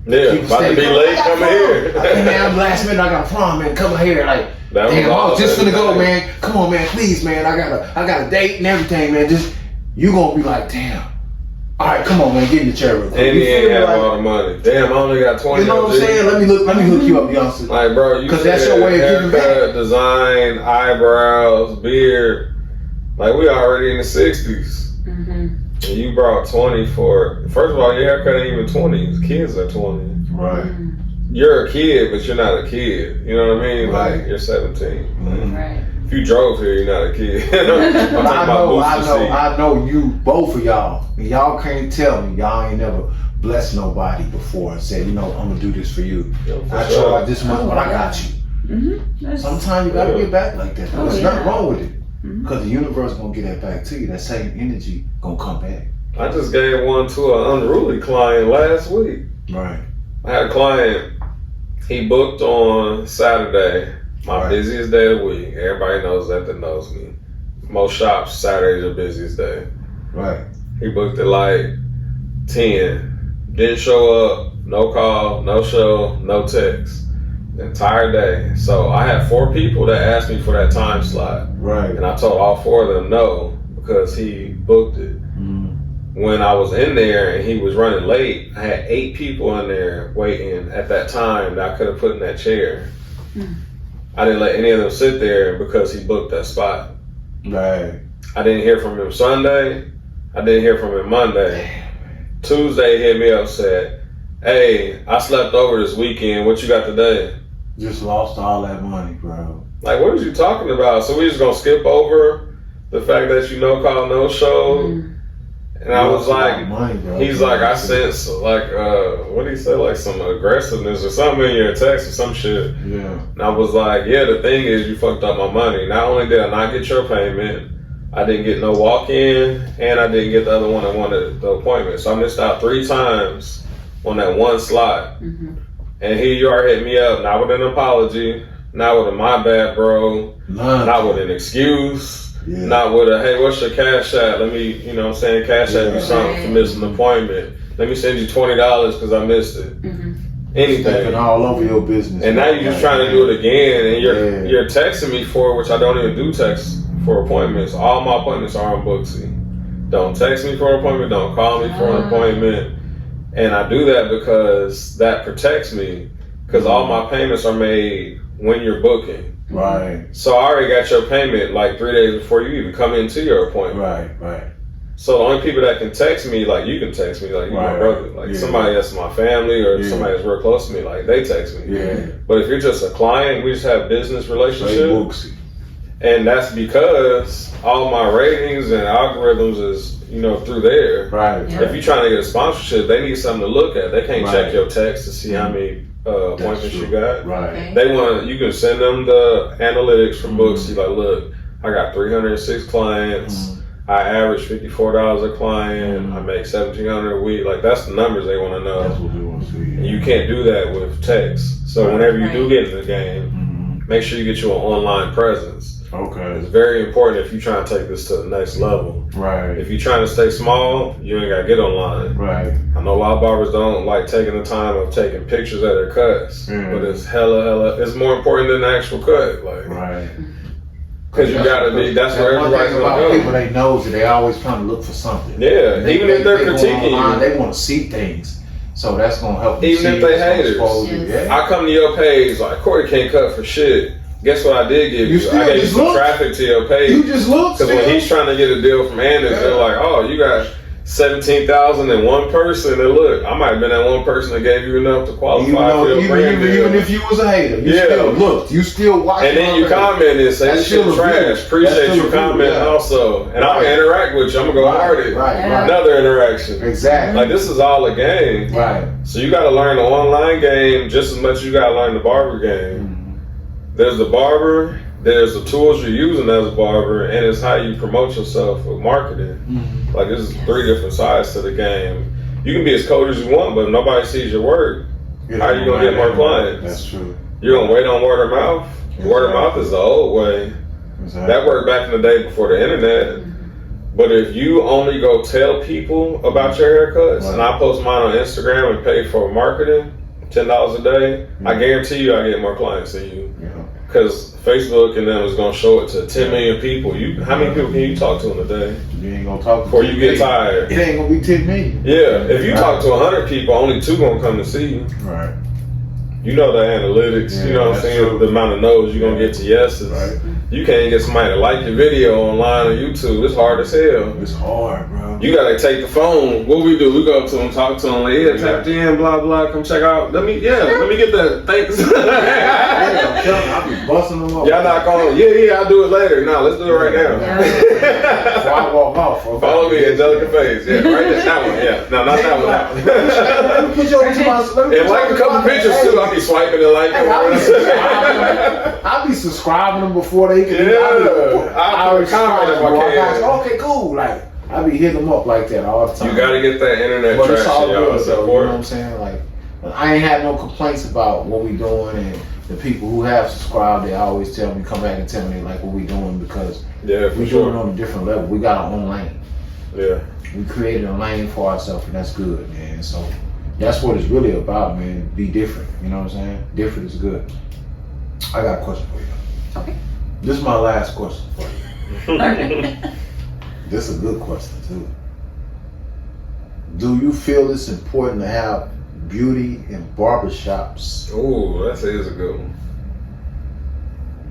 [SPEAKER 2] Yeah, about to be late. Come here.
[SPEAKER 3] Man, I'm last minute. I got a prom, man. Come here, like. Damn, I was just finna go, man. Come on, man, please, man. I got a date and everything, man. Just you gonna be like, damn. All right, come on, man. Get in the chair real quick.
[SPEAKER 2] And he ain't have all the money. Damn, I only got 20.
[SPEAKER 3] You know what I'm saying? Let me hook you up, Beyonce.
[SPEAKER 2] Like, bro, you
[SPEAKER 3] because that's your way of giving back.
[SPEAKER 2] Design, eyebrows, beard. Like, we already in the 60s. And you brought 20 for. First of all, your haircut ain't even 20. Kids are 20.
[SPEAKER 3] Right.
[SPEAKER 2] You're a kid, but you're not a kid. You know what I mean?
[SPEAKER 3] Right.
[SPEAKER 2] Like, you're 17.
[SPEAKER 4] Right.
[SPEAKER 2] If you drove here, you're not a kid.
[SPEAKER 3] But I know you, both of y'all, and y'all can't tell me y'all ain't never blessed nobody before and said, you know, I'm gonna do this for you. I tried this month, but I got you. Sometimes you gotta get back like that. There's nothing wrong with it. Because the universe gonna get that back to you. That same energy gonna come back.
[SPEAKER 2] I just gave one to an unruly client last week.
[SPEAKER 3] Right.
[SPEAKER 2] I had a client, he booked on Saturday, my busiest day of the week. Everybody knows that knows me. Most shops, Saturday's the busiest day.
[SPEAKER 3] Right.
[SPEAKER 2] He booked at like 10. Didn't show up, no call, no show, no text. The entire day. So I had 4 people that asked me for that time slot.
[SPEAKER 3] Right.
[SPEAKER 2] And I told all 4 of them no, because he booked it. When I was in there and he was running late, I had 8 people in there waiting at that time that I could have put in that chair. I didn't let any of them sit there because he booked that spot.
[SPEAKER 3] Right.
[SPEAKER 2] I didn't hear from him Sunday. I didn't hear from him Monday. Tuesday he hit me up, said, hey, I slept over this weekend. What you got today?
[SPEAKER 3] Just lost all that money, bro.
[SPEAKER 2] Like, what are you talking about? So we just gonna skip over the fact that you no call, no show? And I was like, he's like, I sense like, what did he say? Like some aggressiveness or something in your text or some shit.
[SPEAKER 3] Yeah.
[SPEAKER 2] And I was like, yeah, the thing is you fucked up my money. Not only did I not get your payment, I didn't get no walk-in, and I didn't get the other one that wanted the appointment. So I missed out 3 times on that one slot. And here you are hitting me up, not with an apology, not with a my bad, bro, not with an excuse. Yeah. Not with a, hey, what's your cash at? Let me, you know what I'm saying, cash at you something for missing an appointment. Let me send you $20 because I missed it. Anything.
[SPEAKER 3] Stepping all over your business.
[SPEAKER 2] And now you're just trying to do it again, and you're texting me for, which I don't even do text for appointments. All my appointments are on Booksy. Don't text me for an appointment. Don't call me for an appointment. And I do that because that protects me, because all my payments are made when you're booking.
[SPEAKER 3] Right.
[SPEAKER 2] So I already got your payment like 3 days before you even come into your appointment.
[SPEAKER 3] Right.
[SPEAKER 2] So the only people that can text me, like you can text me, like you my brother, like somebody that's my family or somebody that's real close to me, like they text me. But if you're just a client, we just have business relationship. And that's because all my ratings and algorithms is, you know, through there. Right. If you're trying to get a sponsorship, they need something to look at. They can't check your text to see how many appointments you got. Right. They want, you can send them the analytics from books. You like, look, I got 306 clients. I average $54 a client. I make $1,700 a week. Like, that's the numbers they want to know.
[SPEAKER 3] That's what they want to see.
[SPEAKER 2] And you can't do that with text. So whenever you do get in the game, make sure you get you an online presence.
[SPEAKER 3] Okay.
[SPEAKER 2] It's very important if you're trying to take this to the next level.
[SPEAKER 3] Right.
[SPEAKER 2] If you're trying to stay small, you ain't got to get online.
[SPEAKER 3] Right.
[SPEAKER 2] I know a lot of barbers don't like taking the time of taking pictures of their cuts, but it's hella, it's more important than the actual cut. Like, right. Because you got to be, that's where everybody's going to go.
[SPEAKER 3] People, they know that they always trying to look for something.
[SPEAKER 2] Yeah, even if they're critiquing you.
[SPEAKER 3] They want to see things. So that's going to help them.
[SPEAKER 2] Even if they haters. I come to your page like, Corey can't cut for shit. Guess what I did give you? I gave you some traffic to your page.
[SPEAKER 3] You just look.
[SPEAKER 2] Because when he's trying to get a deal from Anders, they're like, oh, you got 17,000 in one person, and look, I might have been that one person that gave you enough to qualify for your brand deal.
[SPEAKER 3] Even if you was a hater, you still looked, you still watched.
[SPEAKER 2] And then you commented and say this shit trash. Appreciate you commenting also. And I'm gonna interact with you. I'm gonna go hard at another interaction.
[SPEAKER 3] Exactly.
[SPEAKER 2] Like this is all a game.
[SPEAKER 3] Right.
[SPEAKER 2] So you gotta learn the online game just as much as you gotta learn the barber game. Mm-hmm. There's the barber, there's the tools you're using as a barber, and it's how you promote yourself with marketing. Mm-hmm. Like this is 3 different sides to the game. You can be as cold as you want, but if nobody sees your work, how are you gonna get more clients?
[SPEAKER 3] That's true.
[SPEAKER 2] You're gonna wait on word of mouth. Exactly. Word of mouth is the old way. Exactly. That worked back in the day before the internet. Mm-hmm. But if you only go tell people about your haircuts, and I post mine on Instagram and pay for marketing, $10 a day, I guarantee you I get more clients than you. Because Facebook and them is gonna show it to 10 million people. How many people can you talk to in a day?
[SPEAKER 3] You ain't gonna talk to
[SPEAKER 2] before you get tired.
[SPEAKER 3] It ain't gonna be 10 million.
[SPEAKER 2] Yeah, if you talk to 100 people, only 2 gonna come to see you.
[SPEAKER 3] Right.
[SPEAKER 2] You know the analytics. You know what I'm saying? True. The amount of no's you're gonna get to yeses. Right. You can't get somebody to like your video online on YouTube. It's hard as hell.
[SPEAKER 3] It's hard, bro.
[SPEAKER 2] You gotta take the phone. What we do? We go up to them, talk to them, like, tapped in, blah blah. Come check out. Let me get that. Thanks.
[SPEAKER 3] I'll be busting them up.
[SPEAKER 2] Y'all not calling? Yeah. I'll do it later. No, let's do it right now.
[SPEAKER 3] Before I walk off.
[SPEAKER 2] Follow me, Angelica face. Yeah, right there. That one. Yeah. No, not that one.
[SPEAKER 3] Let me put you over to my.
[SPEAKER 2] And like a couple pictures too. I'll be swiping and liking.
[SPEAKER 3] I'll be subscribing them before they can.
[SPEAKER 2] I'll put a comment if I can.
[SPEAKER 3] Okay, cool. Like I be hitting them up like that all the time.
[SPEAKER 2] You gotta get that internet
[SPEAKER 3] but
[SPEAKER 2] traction,
[SPEAKER 3] it's all
[SPEAKER 2] y'all.
[SPEAKER 3] good, though, you know what I'm saying? Like I ain't had no complaints about what we doing, and the people who have subscribed, they always tell me, come back and tell me they like what we doing because we doing it on a different level. We got our own lane.
[SPEAKER 2] Yeah. We
[SPEAKER 3] created a lane for ourselves, and that's good, man. So that's what it's really about, man. Be different. You know what I'm saying? Different is good. I got a question for you.
[SPEAKER 4] Okay.
[SPEAKER 3] This is my last question for you. This is a good question too. Do you feel it's important to have beauty in barbershops?
[SPEAKER 2] Oh, that is a good one.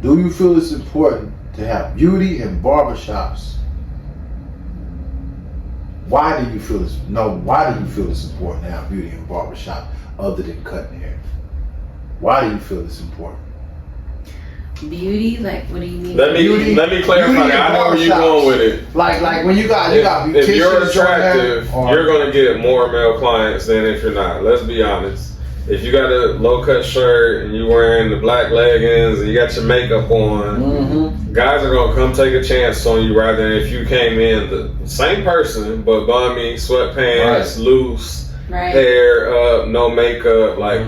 [SPEAKER 3] Do you feel it's important to have beauty in barbershops? Why do you feel it's important to have beauty in barbershop other than cutting hair? Why do you feel it's important?
[SPEAKER 4] Beauty, like what do you mean?
[SPEAKER 2] Let me clarify. I know where you're going with it.
[SPEAKER 3] Like when you got
[SPEAKER 2] if you're attractive, you're gonna get more male clients than if you're not. Let's be honest. If you got a low cut shirt and you wearing the black leggings and you got your makeup on, guys are gonna come take a chance on you rather than if you came in the same person but bummy, sweatpants, loose, hair up, no makeup. Like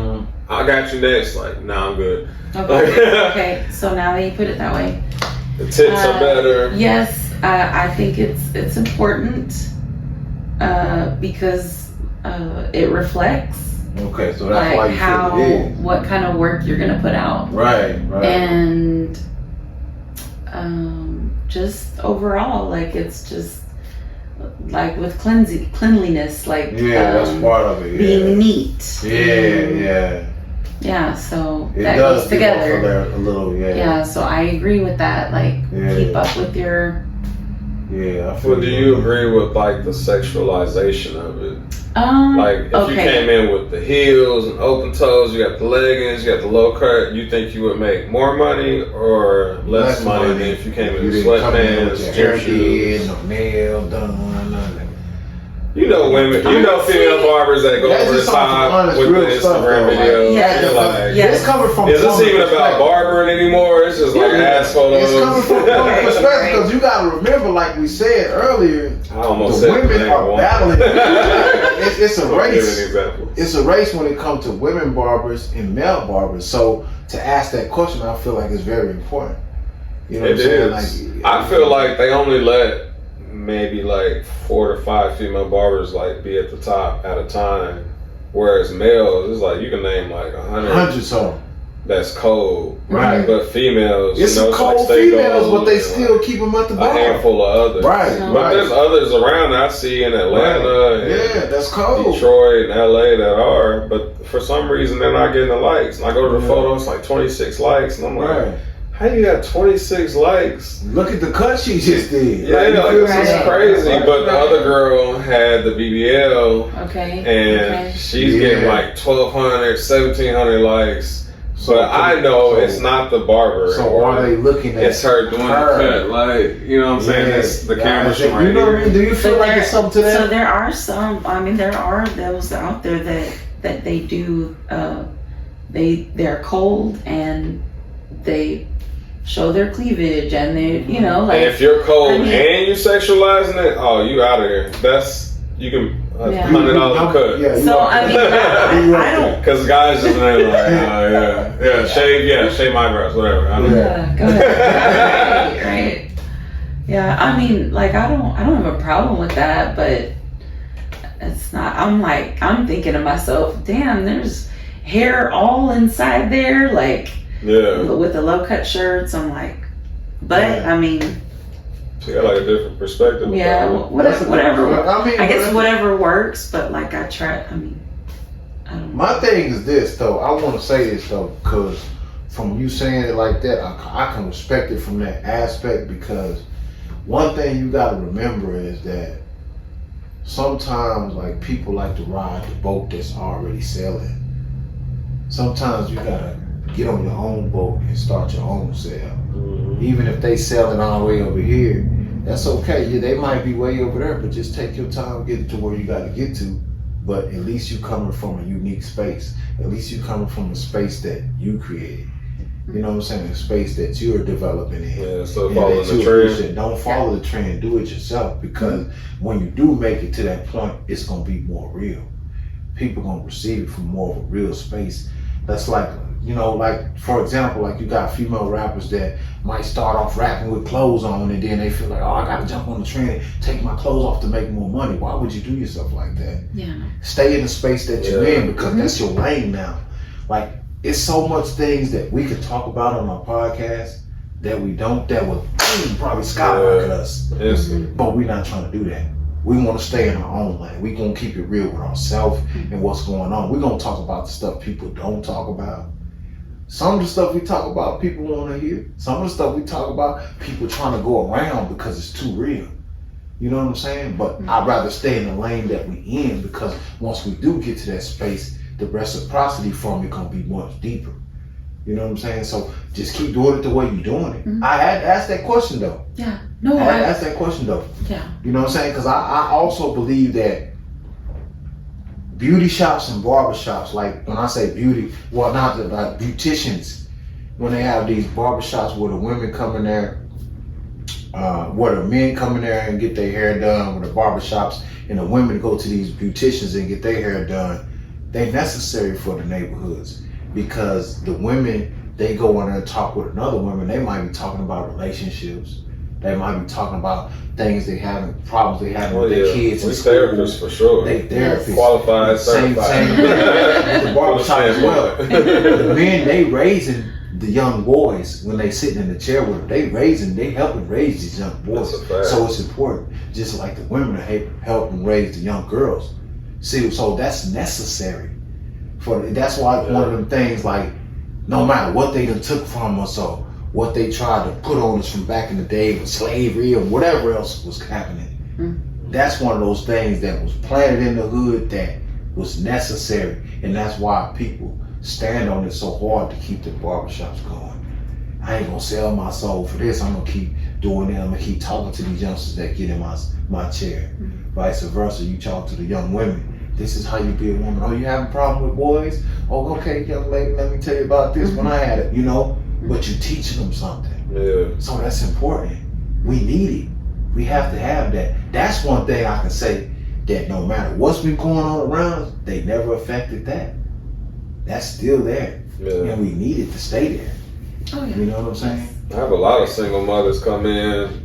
[SPEAKER 2] I got you next. Like nah, I'm good.
[SPEAKER 4] Okay. So now that you put it that way,
[SPEAKER 2] the tips are better.
[SPEAKER 4] Yes, I think it's important because it reflects.
[SPEAKER 3] Okay, so that's why you feel it is.
[SPEAKER 4] What kind of work you're gonna put out.
[SPEAKER 3] Right.
[SPEAKER 4] And just overall, like it's just like with cleanliness, like
[SPEAKER 3] that's part of it.
[SPEAKER 4] Being neat.
[SPEAKER 3] Yeah.
[SPEAKER 4] Yeah, so
[SPEAKER 3] it
[SPEAKER 4] that
[SPEAKER 3] does
[SPEAKER 4] goes together
[SPEAKER 3] a little,
[SPEAKER 4] Yeah, so I agree with that. Like, keep up with your.
[SPEAKER 3] Yeah.
[SPEAKER 2] But do you agree with like the sexualization of it? Like, if you came in with the heels and open toes, you got the leggings, you got the low cut, you think you would make more money or less money than if you came in with sweatpants, gym shoes,
[SPEAKER 3] no nail done, nothing.
[SPEAKER 2] You know women, female barbers that go over the top with the Instagram videos.
[SPEAKER 3] It's coming from.
[SPEAKER 2] Is this even about barbering anymore? It's just like ass photos.
[SPEAKER 3] It's coming from women's perspective because you got to remember, like we said earlier, the women are battling. It's a race. It's a race when it comes to women barbers and male barbers. So to ask that question, I feel like it's very important. You know what I'm saying? Like,
[SPEAKER 2] I feel like they only let maybe like 4 to 5 female barbers like be at the top at a time, whereas males it's like you can name like 100
[SPEAKER 3] so
[SPEAKER 2] that's cold,
[SPEAKER 3] right?
[SPEAKER 2] But females,
[SPEAKER 3] it's some cold females, but they still keep them at the bar.
[SPEAKER 2] A handful of others,
[SPEAKER 3] right?
[SPEAKER 2] But there's others around that I see in Atlanta, and
[SPEAKER 3] that's cold.
[SPEAKER 2] Detroit and LA that are, but for some reason they're not getting the likes. And I go to the photo, it's like 26 likes, and I'm like, how you got 26 likes?
[SPEAKER 3] Look at the cut she just did.
[SPEAKER 2] Yeah,
[SPEAKER 3] you
[SPEAKER 2] like,
[SPEAKER 3] feel
[SPEAKER 2] this
[SPEAKER 3] me?
[SPEAKER 2] is crazy. But the other girl had the BBL,
[SPEAKER 4] Okay.
[SPEAKER 2] and she's getting like 1,200, 1,700 likes.
[SPEAKER 3] So
[SPEAKER 2] But I know it's not the barber.
[SPEAKER 3] So are they looking at
[SPEAKER 2] It's her doing the cut, like, you know what I'm saying? It's the camera's
[SPEAKER 3] You
[SPEAKER 2] right
[SPEAKER 3] know what I mean?
[SPEAKER 2] here.
[SPEAKER 3] Do you feel like it's something to that?
[SPEAKER 4] So there are some. I mean, there are those out there that they do. They're cold and they show their cleavage and they, you know, like.
[SPEAKER 2] And if you're cold
[SPEAKER 4] I mean,
[SPEAKER 2] and you sexualizing it, oh, you out of here. That's, you can
[SPEAKER 4] Yeah.
[SPEAKER 2] $100 a cut.
[SPEAKER 3] Yeah,
[SPEAKER 4] So I mean, I don't.
[SPEAKER 2] Because guys just there like, shave my eyebrows, whatever. I don't know.
[SPEAKER 4] Yeah, go ahead. right. Yeah, I mean, like I don't have a problem with that, but it's not. I'm thinking to myself, damn, there's hair all inside there, like with the low cut shirts. I'm like, but I mean,
[SPEAKER 2] she got like a different perspective.
[SPEAKER 4] yeah, whatever.
[SPEAKER 3] I mean,
[SPEAKER 4] I guess whatever works, but like I try. I mean, I don't know.
[SPEAKER 3] My thing is this though. I want to say this though, because from you saying it like that, I can respect it from that aspect. Because one thing you got to remember is that sometimes like people like to ride the boat that's already sailing. Sometimes you gotta get on your own boat and start your own sail.
[SPEAKER 2] Mm-hmm.
[SPEAKER 3] Even if they sailing all the way over here, that's okay. Yeah, they might be way over there, but just take your time, get to where you got to get to. But at least you coming from a unique space. At least you coming from a space that you created. You know what I'm saying? A space that you're developing in.
[SPEAKER 2] Yeah, so
[SPEAKER 3] And
[SPEAKER 2] following
[SPEAKER 3] that
[SPEAKER 2] the
[SPEAKER 3] you
[SPEAKER 2] trend.
[SPEAKER 3] appreciate. Don't follow the trend. Do it yourself. Because when you do make it to that point, it's gonna be more real. People gonna receive it from more of a real space. That's like, you know, like for example, like you got female rappers that might start off rapping with clothes on, and then they feel like, oh, I gotta jump on the trend, take my clothes off to make more money. Why would you do yourself like that?
[SPEAKER 4] Yeah.
[SPEAKER 3] Stay in the space that you're in, because that's your lane now. Like, it's so much things that we could talk about on our podcast that we don't, that would probably skyrocket us. But we're not trying to do that. We want to stay in our own lane. We're going to keep it real with ourselves and what's going on. We're going to talk about the stuff people don't talk about. Some of the stuff we talk about, people want to hear. Some of the stuff we talk about, people trying to go around because it's too real. You know what I'm saying? But I'd rather stay in the lane that we in, because once we do get to that space, the reciprocity from it going to be much deeper. You know what I'm saying? So just keep doing it the way you're doing it. I had to ask that question though.
[SPEAKER 4] Yeah. No,
[SPEAKER 3] I had to ask that question though.
[SPEAKER 4] Yeah.
[SPEAKER 3] You know what I'm saying? Because I also believe that beauty shops and barber shops, like when I say beauty, well, not the like beauticians, when they have these barber shops where the women come in there, where the men come in there and get their hair done, where the barber shops and the women go to these beauticians and get their hair done, they're necessary for the neighborhoods. Because the women, they go in there and talk with another woman, they might be talking about relationships. They might be talking about things they having, problems they having with their kids.
[SPEAKER 2] We therapists for sure.
[SPEAKER 3] They therapists.
[SPEAKER 2] Qualified, certified.
[SPEAKER 3] Same with the barbershop as well. The men, they raising the young boys when they sitting in the chair with them. They helping raise these young boys. So it's important. Just like the women are helping raise the young girls. See, so that's necessary. That's why one of them things, like, no matter what they done took from us or what they tried to put on us from back in the day with slavery or whatever else was happening, that's one of those things that was planted in the hood that was necessary. And that's why people stand on it so hard to keep the barbershops going. I ain't gonna sell my soul for this. I'm gonna keep doing it. I'm gonna keep talking to these youngsters that get in my chair. Vice versa, you talk to the young women. This is how you be a woman. Oh, you having a problem with boys? Oh, okay, young lady, let me tell you about this when I had it, you know? But you teaching them something.
[SPEAKER 2] Yeah.
[SPEAKER 3] So that's important. We need it. We have to have that. That's one thing I can say, that no matter what's been going on around, they never affected that. That's still there.
[SPEAKER 2] Yeah.
[SPEAKER 3] And we need it to stay there.
[SPEAKER 4] Oh, yeah.
[SPEAKER 3] You know what I'm saying?
[SPEAKER 2] I have a lot of single mothers come in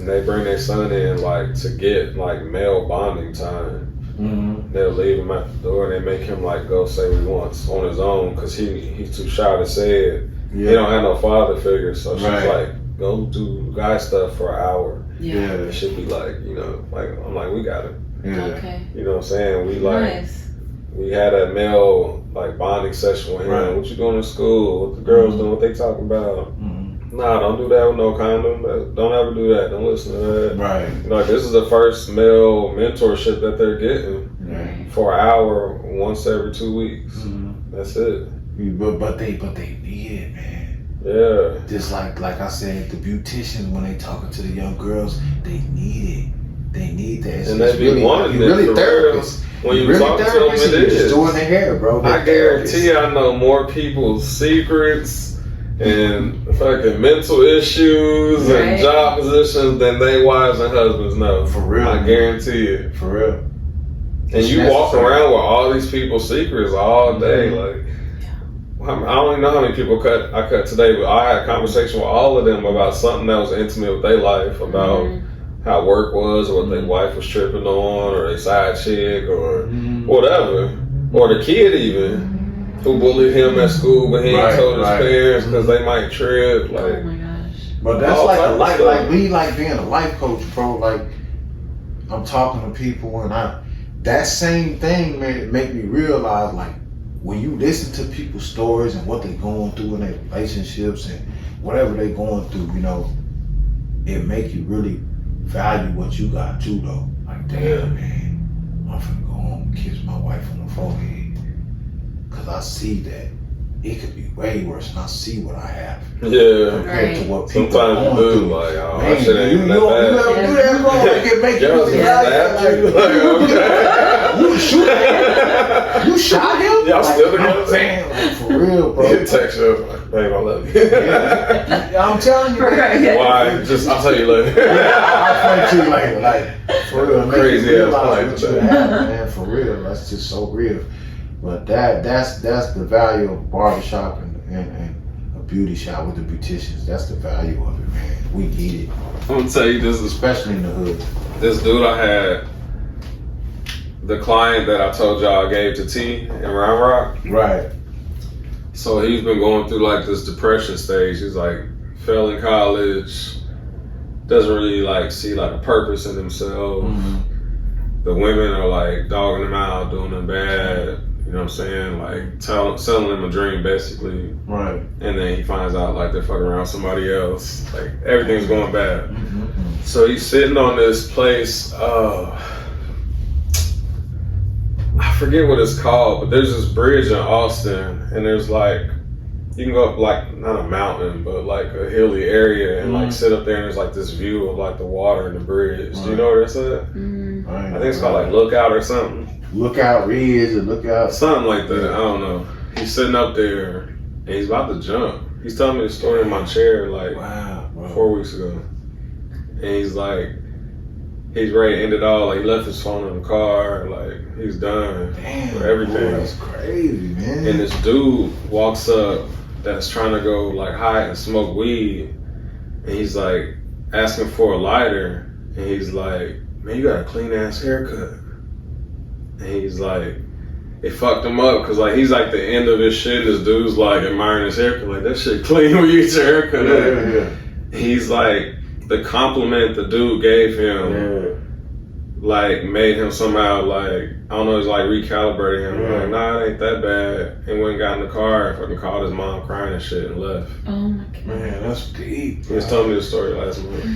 [SPEAKER 2] and they bring their son in like to get like male bonding time. They'll leave him at the door and they make him like go say what he wants on his own because he's too shy to say it. He don't have no father figure, so she's like, go do guy stuff for an hour.
[SPEAKER 4] Yeah.
[SPEAKER 2] It should be like, you know, like I'm like, we got it.
[SPEAKER 3] Yeah.
[SPEAKER 4] Okay.
[SPEAKER 2] You know what I'm saying? We like
[SPEAKER 4] Nice.
[SPEAKER 2] we had a male like bonding session with him.
[SPEAKER 3] Right.
[SPEAKER 2] What you going to school? What the girls doing? What they talking about? Nah, don't do that with no condom. Don't ever do that. Don't listen to that.
[SPEAKER 3] Right.
[SPEAKER 2] Like, this is the first male mentorship that they're getting
[SPEAKER 3] Right.
[SPEAKER 2] for an hour once every 2 weeks.
[SPEAKER 3] Mm-hmm.
[SPEAKER 2] That's it.
[SPEAKER 3] But they need it, man.
[SPEAKER 2] Yeah.
[SPEAKER 3] Just like I said, the beauticians, when they talking to the young girls, they need it. They need that.
[SPEAKER 2] And they be wanting it.
[SPEAKER 3] Really
[SPEAKER 2] for
[SPEAKER 3] therapists.
[SPEAKER 2] real. When you
[SPEAKER 3] really
[SPEAKER 2] talk to them,
[SPEAKER 3] therapists,
[SPEAKER 2] it
[SPEAKER 3] you're just
[SPEAKER 2] is.
[SPEAKER 3] doing their hair, bro.
[SPEAKER 2] I guarantee I know more people's secrets and fucking mental issues and
[SPEAKER 4] Right.
[SPEAKER 2] job positions than they wives and husbands know.
[SPEAKER 3] For real.
[SPEAKER 2] I guarantee it.
[SPEAKER 3] For real.
[SPEAKER 2] And you walk around with all these people's secrets all day. Like, I don't even know how many people I cut today, but I had a conversation with all of them about something that was intimate with their life, about how work was, or what their wife was tripping on, or their side chick, or whatever, or the kid even who bullied him at school, but he ain't told his parents because they might trip. Like,
[SPEAKER 4] Oh my gosh.
[SPEAKER 3] But that's
[SPEAKER 2] all
[SPEAKER 3] like a
[SPEAKER 2] type of
[SPEAKER 3] life,
[SPEAKER 2] stuff.
[SPEAKER 3] like me, like being a life coach, bro. Like I'm talking to people, and that same thing make me realize, like, when you listen to people's stories and what they're going through in their relationships and whatever they're going through, you know, it make you really value what you got too, though. Like, damn, man, I'm finna go home and kiss my wife on the forehead, cause I see that it could be way worse, and I see what I have
[SPEAKER 2] yeah.
[SPEAKER 3] compared to what people
[SPEAKER 2] Sometimes
[SPEAKER 3] are
[SPEAKER 2] you
[SPEAKER 3] going
[SPEAKER 2] do,
[SPEAKER 3] through.
[SPEAKER 2] like, oh,
[SPEAKER 3] Man,
[SPEAKER 2] that shit ain't even that bad.
[SPEAKER 3] You ever do that, bro? Like, it make you
[SPEAKER 2] Girls
[SPEAKER 3] really
[SPEAKER 2] just stabbed you. Like, okay.
[SPEAKER 3] You shoot him? You shot him?
[SPEAKER 2] Y'all still
[SPEAKER 3] like,
[SPEAKER 2] together?
[SPEAKER 3] man, like, for real, bro.
[SPEAKER 2] He'll text you, like, babe, I love you.
[SPEAKER 3] Yeah. I'm telling you, man.
[SPEAKER 4] Right.
[SPEAKER 2] Why? Just, I'll tell you later.
[SPEAKER 3] I'll play to you later, like, for real. Make
[SPEAKER 2] Crazy
[SPEAKER 3] you
[SPEAKER 2] ass
[SPEAKER 3] realize
[SPEAKER 2] play
[SPEAKER 3] what you
[SPEAKER 2] today.
[SPEAKER 3] have, man, for real. That's just so real. But that's the value of a barbershop and a beauty shop with the beauticians. That's the value of it, man. We need it,
[SPEAKER 2] I'm gonna tell you this,
[SPEAKER 3] especially in the hood.
[SPEAKER 2] this dude I had, the client that I told y'all I gave to T in Round Rock.
[SPEAKER 3] Right.
[SPEAKER 2] So he's been going through like this depression stage. He's like fell in college, doesn't really like see like a purpose in himself. The women are like dogging him out, doing him bad. You know what I'm saying? Like selling him a dream basically.
[SPEAKER 3] Right.
[SPEAKER 2] And then he finds out like they're fucking around with somebody else. Like everything's going bad. So he's sitting on this place. I forget what it's called, but there's this bridge in Austin, and there's like you can go up like not a mountain, but like a hilly area, and like sit up there, and there's like this view of like the water and the bridge. Do you know where that's at? I think it's called like Lookout or something.
[SPEAKER 3] Lookout Ridge or Lookout.
[SPEAKER 2] Something like that. I don't know. He's sitting up there, and he's about to jump. He's telling me the story in my chair like 4 weeks ago, and he's like. He's ready to end it all. Like, he left his phone in the car. Like, he's done for everything.
[SPEAKER 3] Boy, that's crazy, man.
[SPEAKER 2] And this dude walks up that's trying to go, like, hide and smoke weed. And he's, like, asking for a lighter. And he's like, man, you got a clean-ass haircut. And he's like, it fucked him up. Because, like, he's, like, the end of his shit. This dude's, like, admiring his haircut. Like, that shit clean when you get your haircut.
[SPEAKER 3] Yeah.
[SPEAKER 2] He's, like... The compliment the dude gave him, like, made him somehow, like, I don't know, it's like recalibrating him. Like, nah, it ain't that bad. And went and got in the car and fucking called his mom crying and shit and left.
[SPEAKER 4] Oh my god.
[SPEAKER 3] Man, that's deep.
[SPEAKER 2] He was telling me the story last month.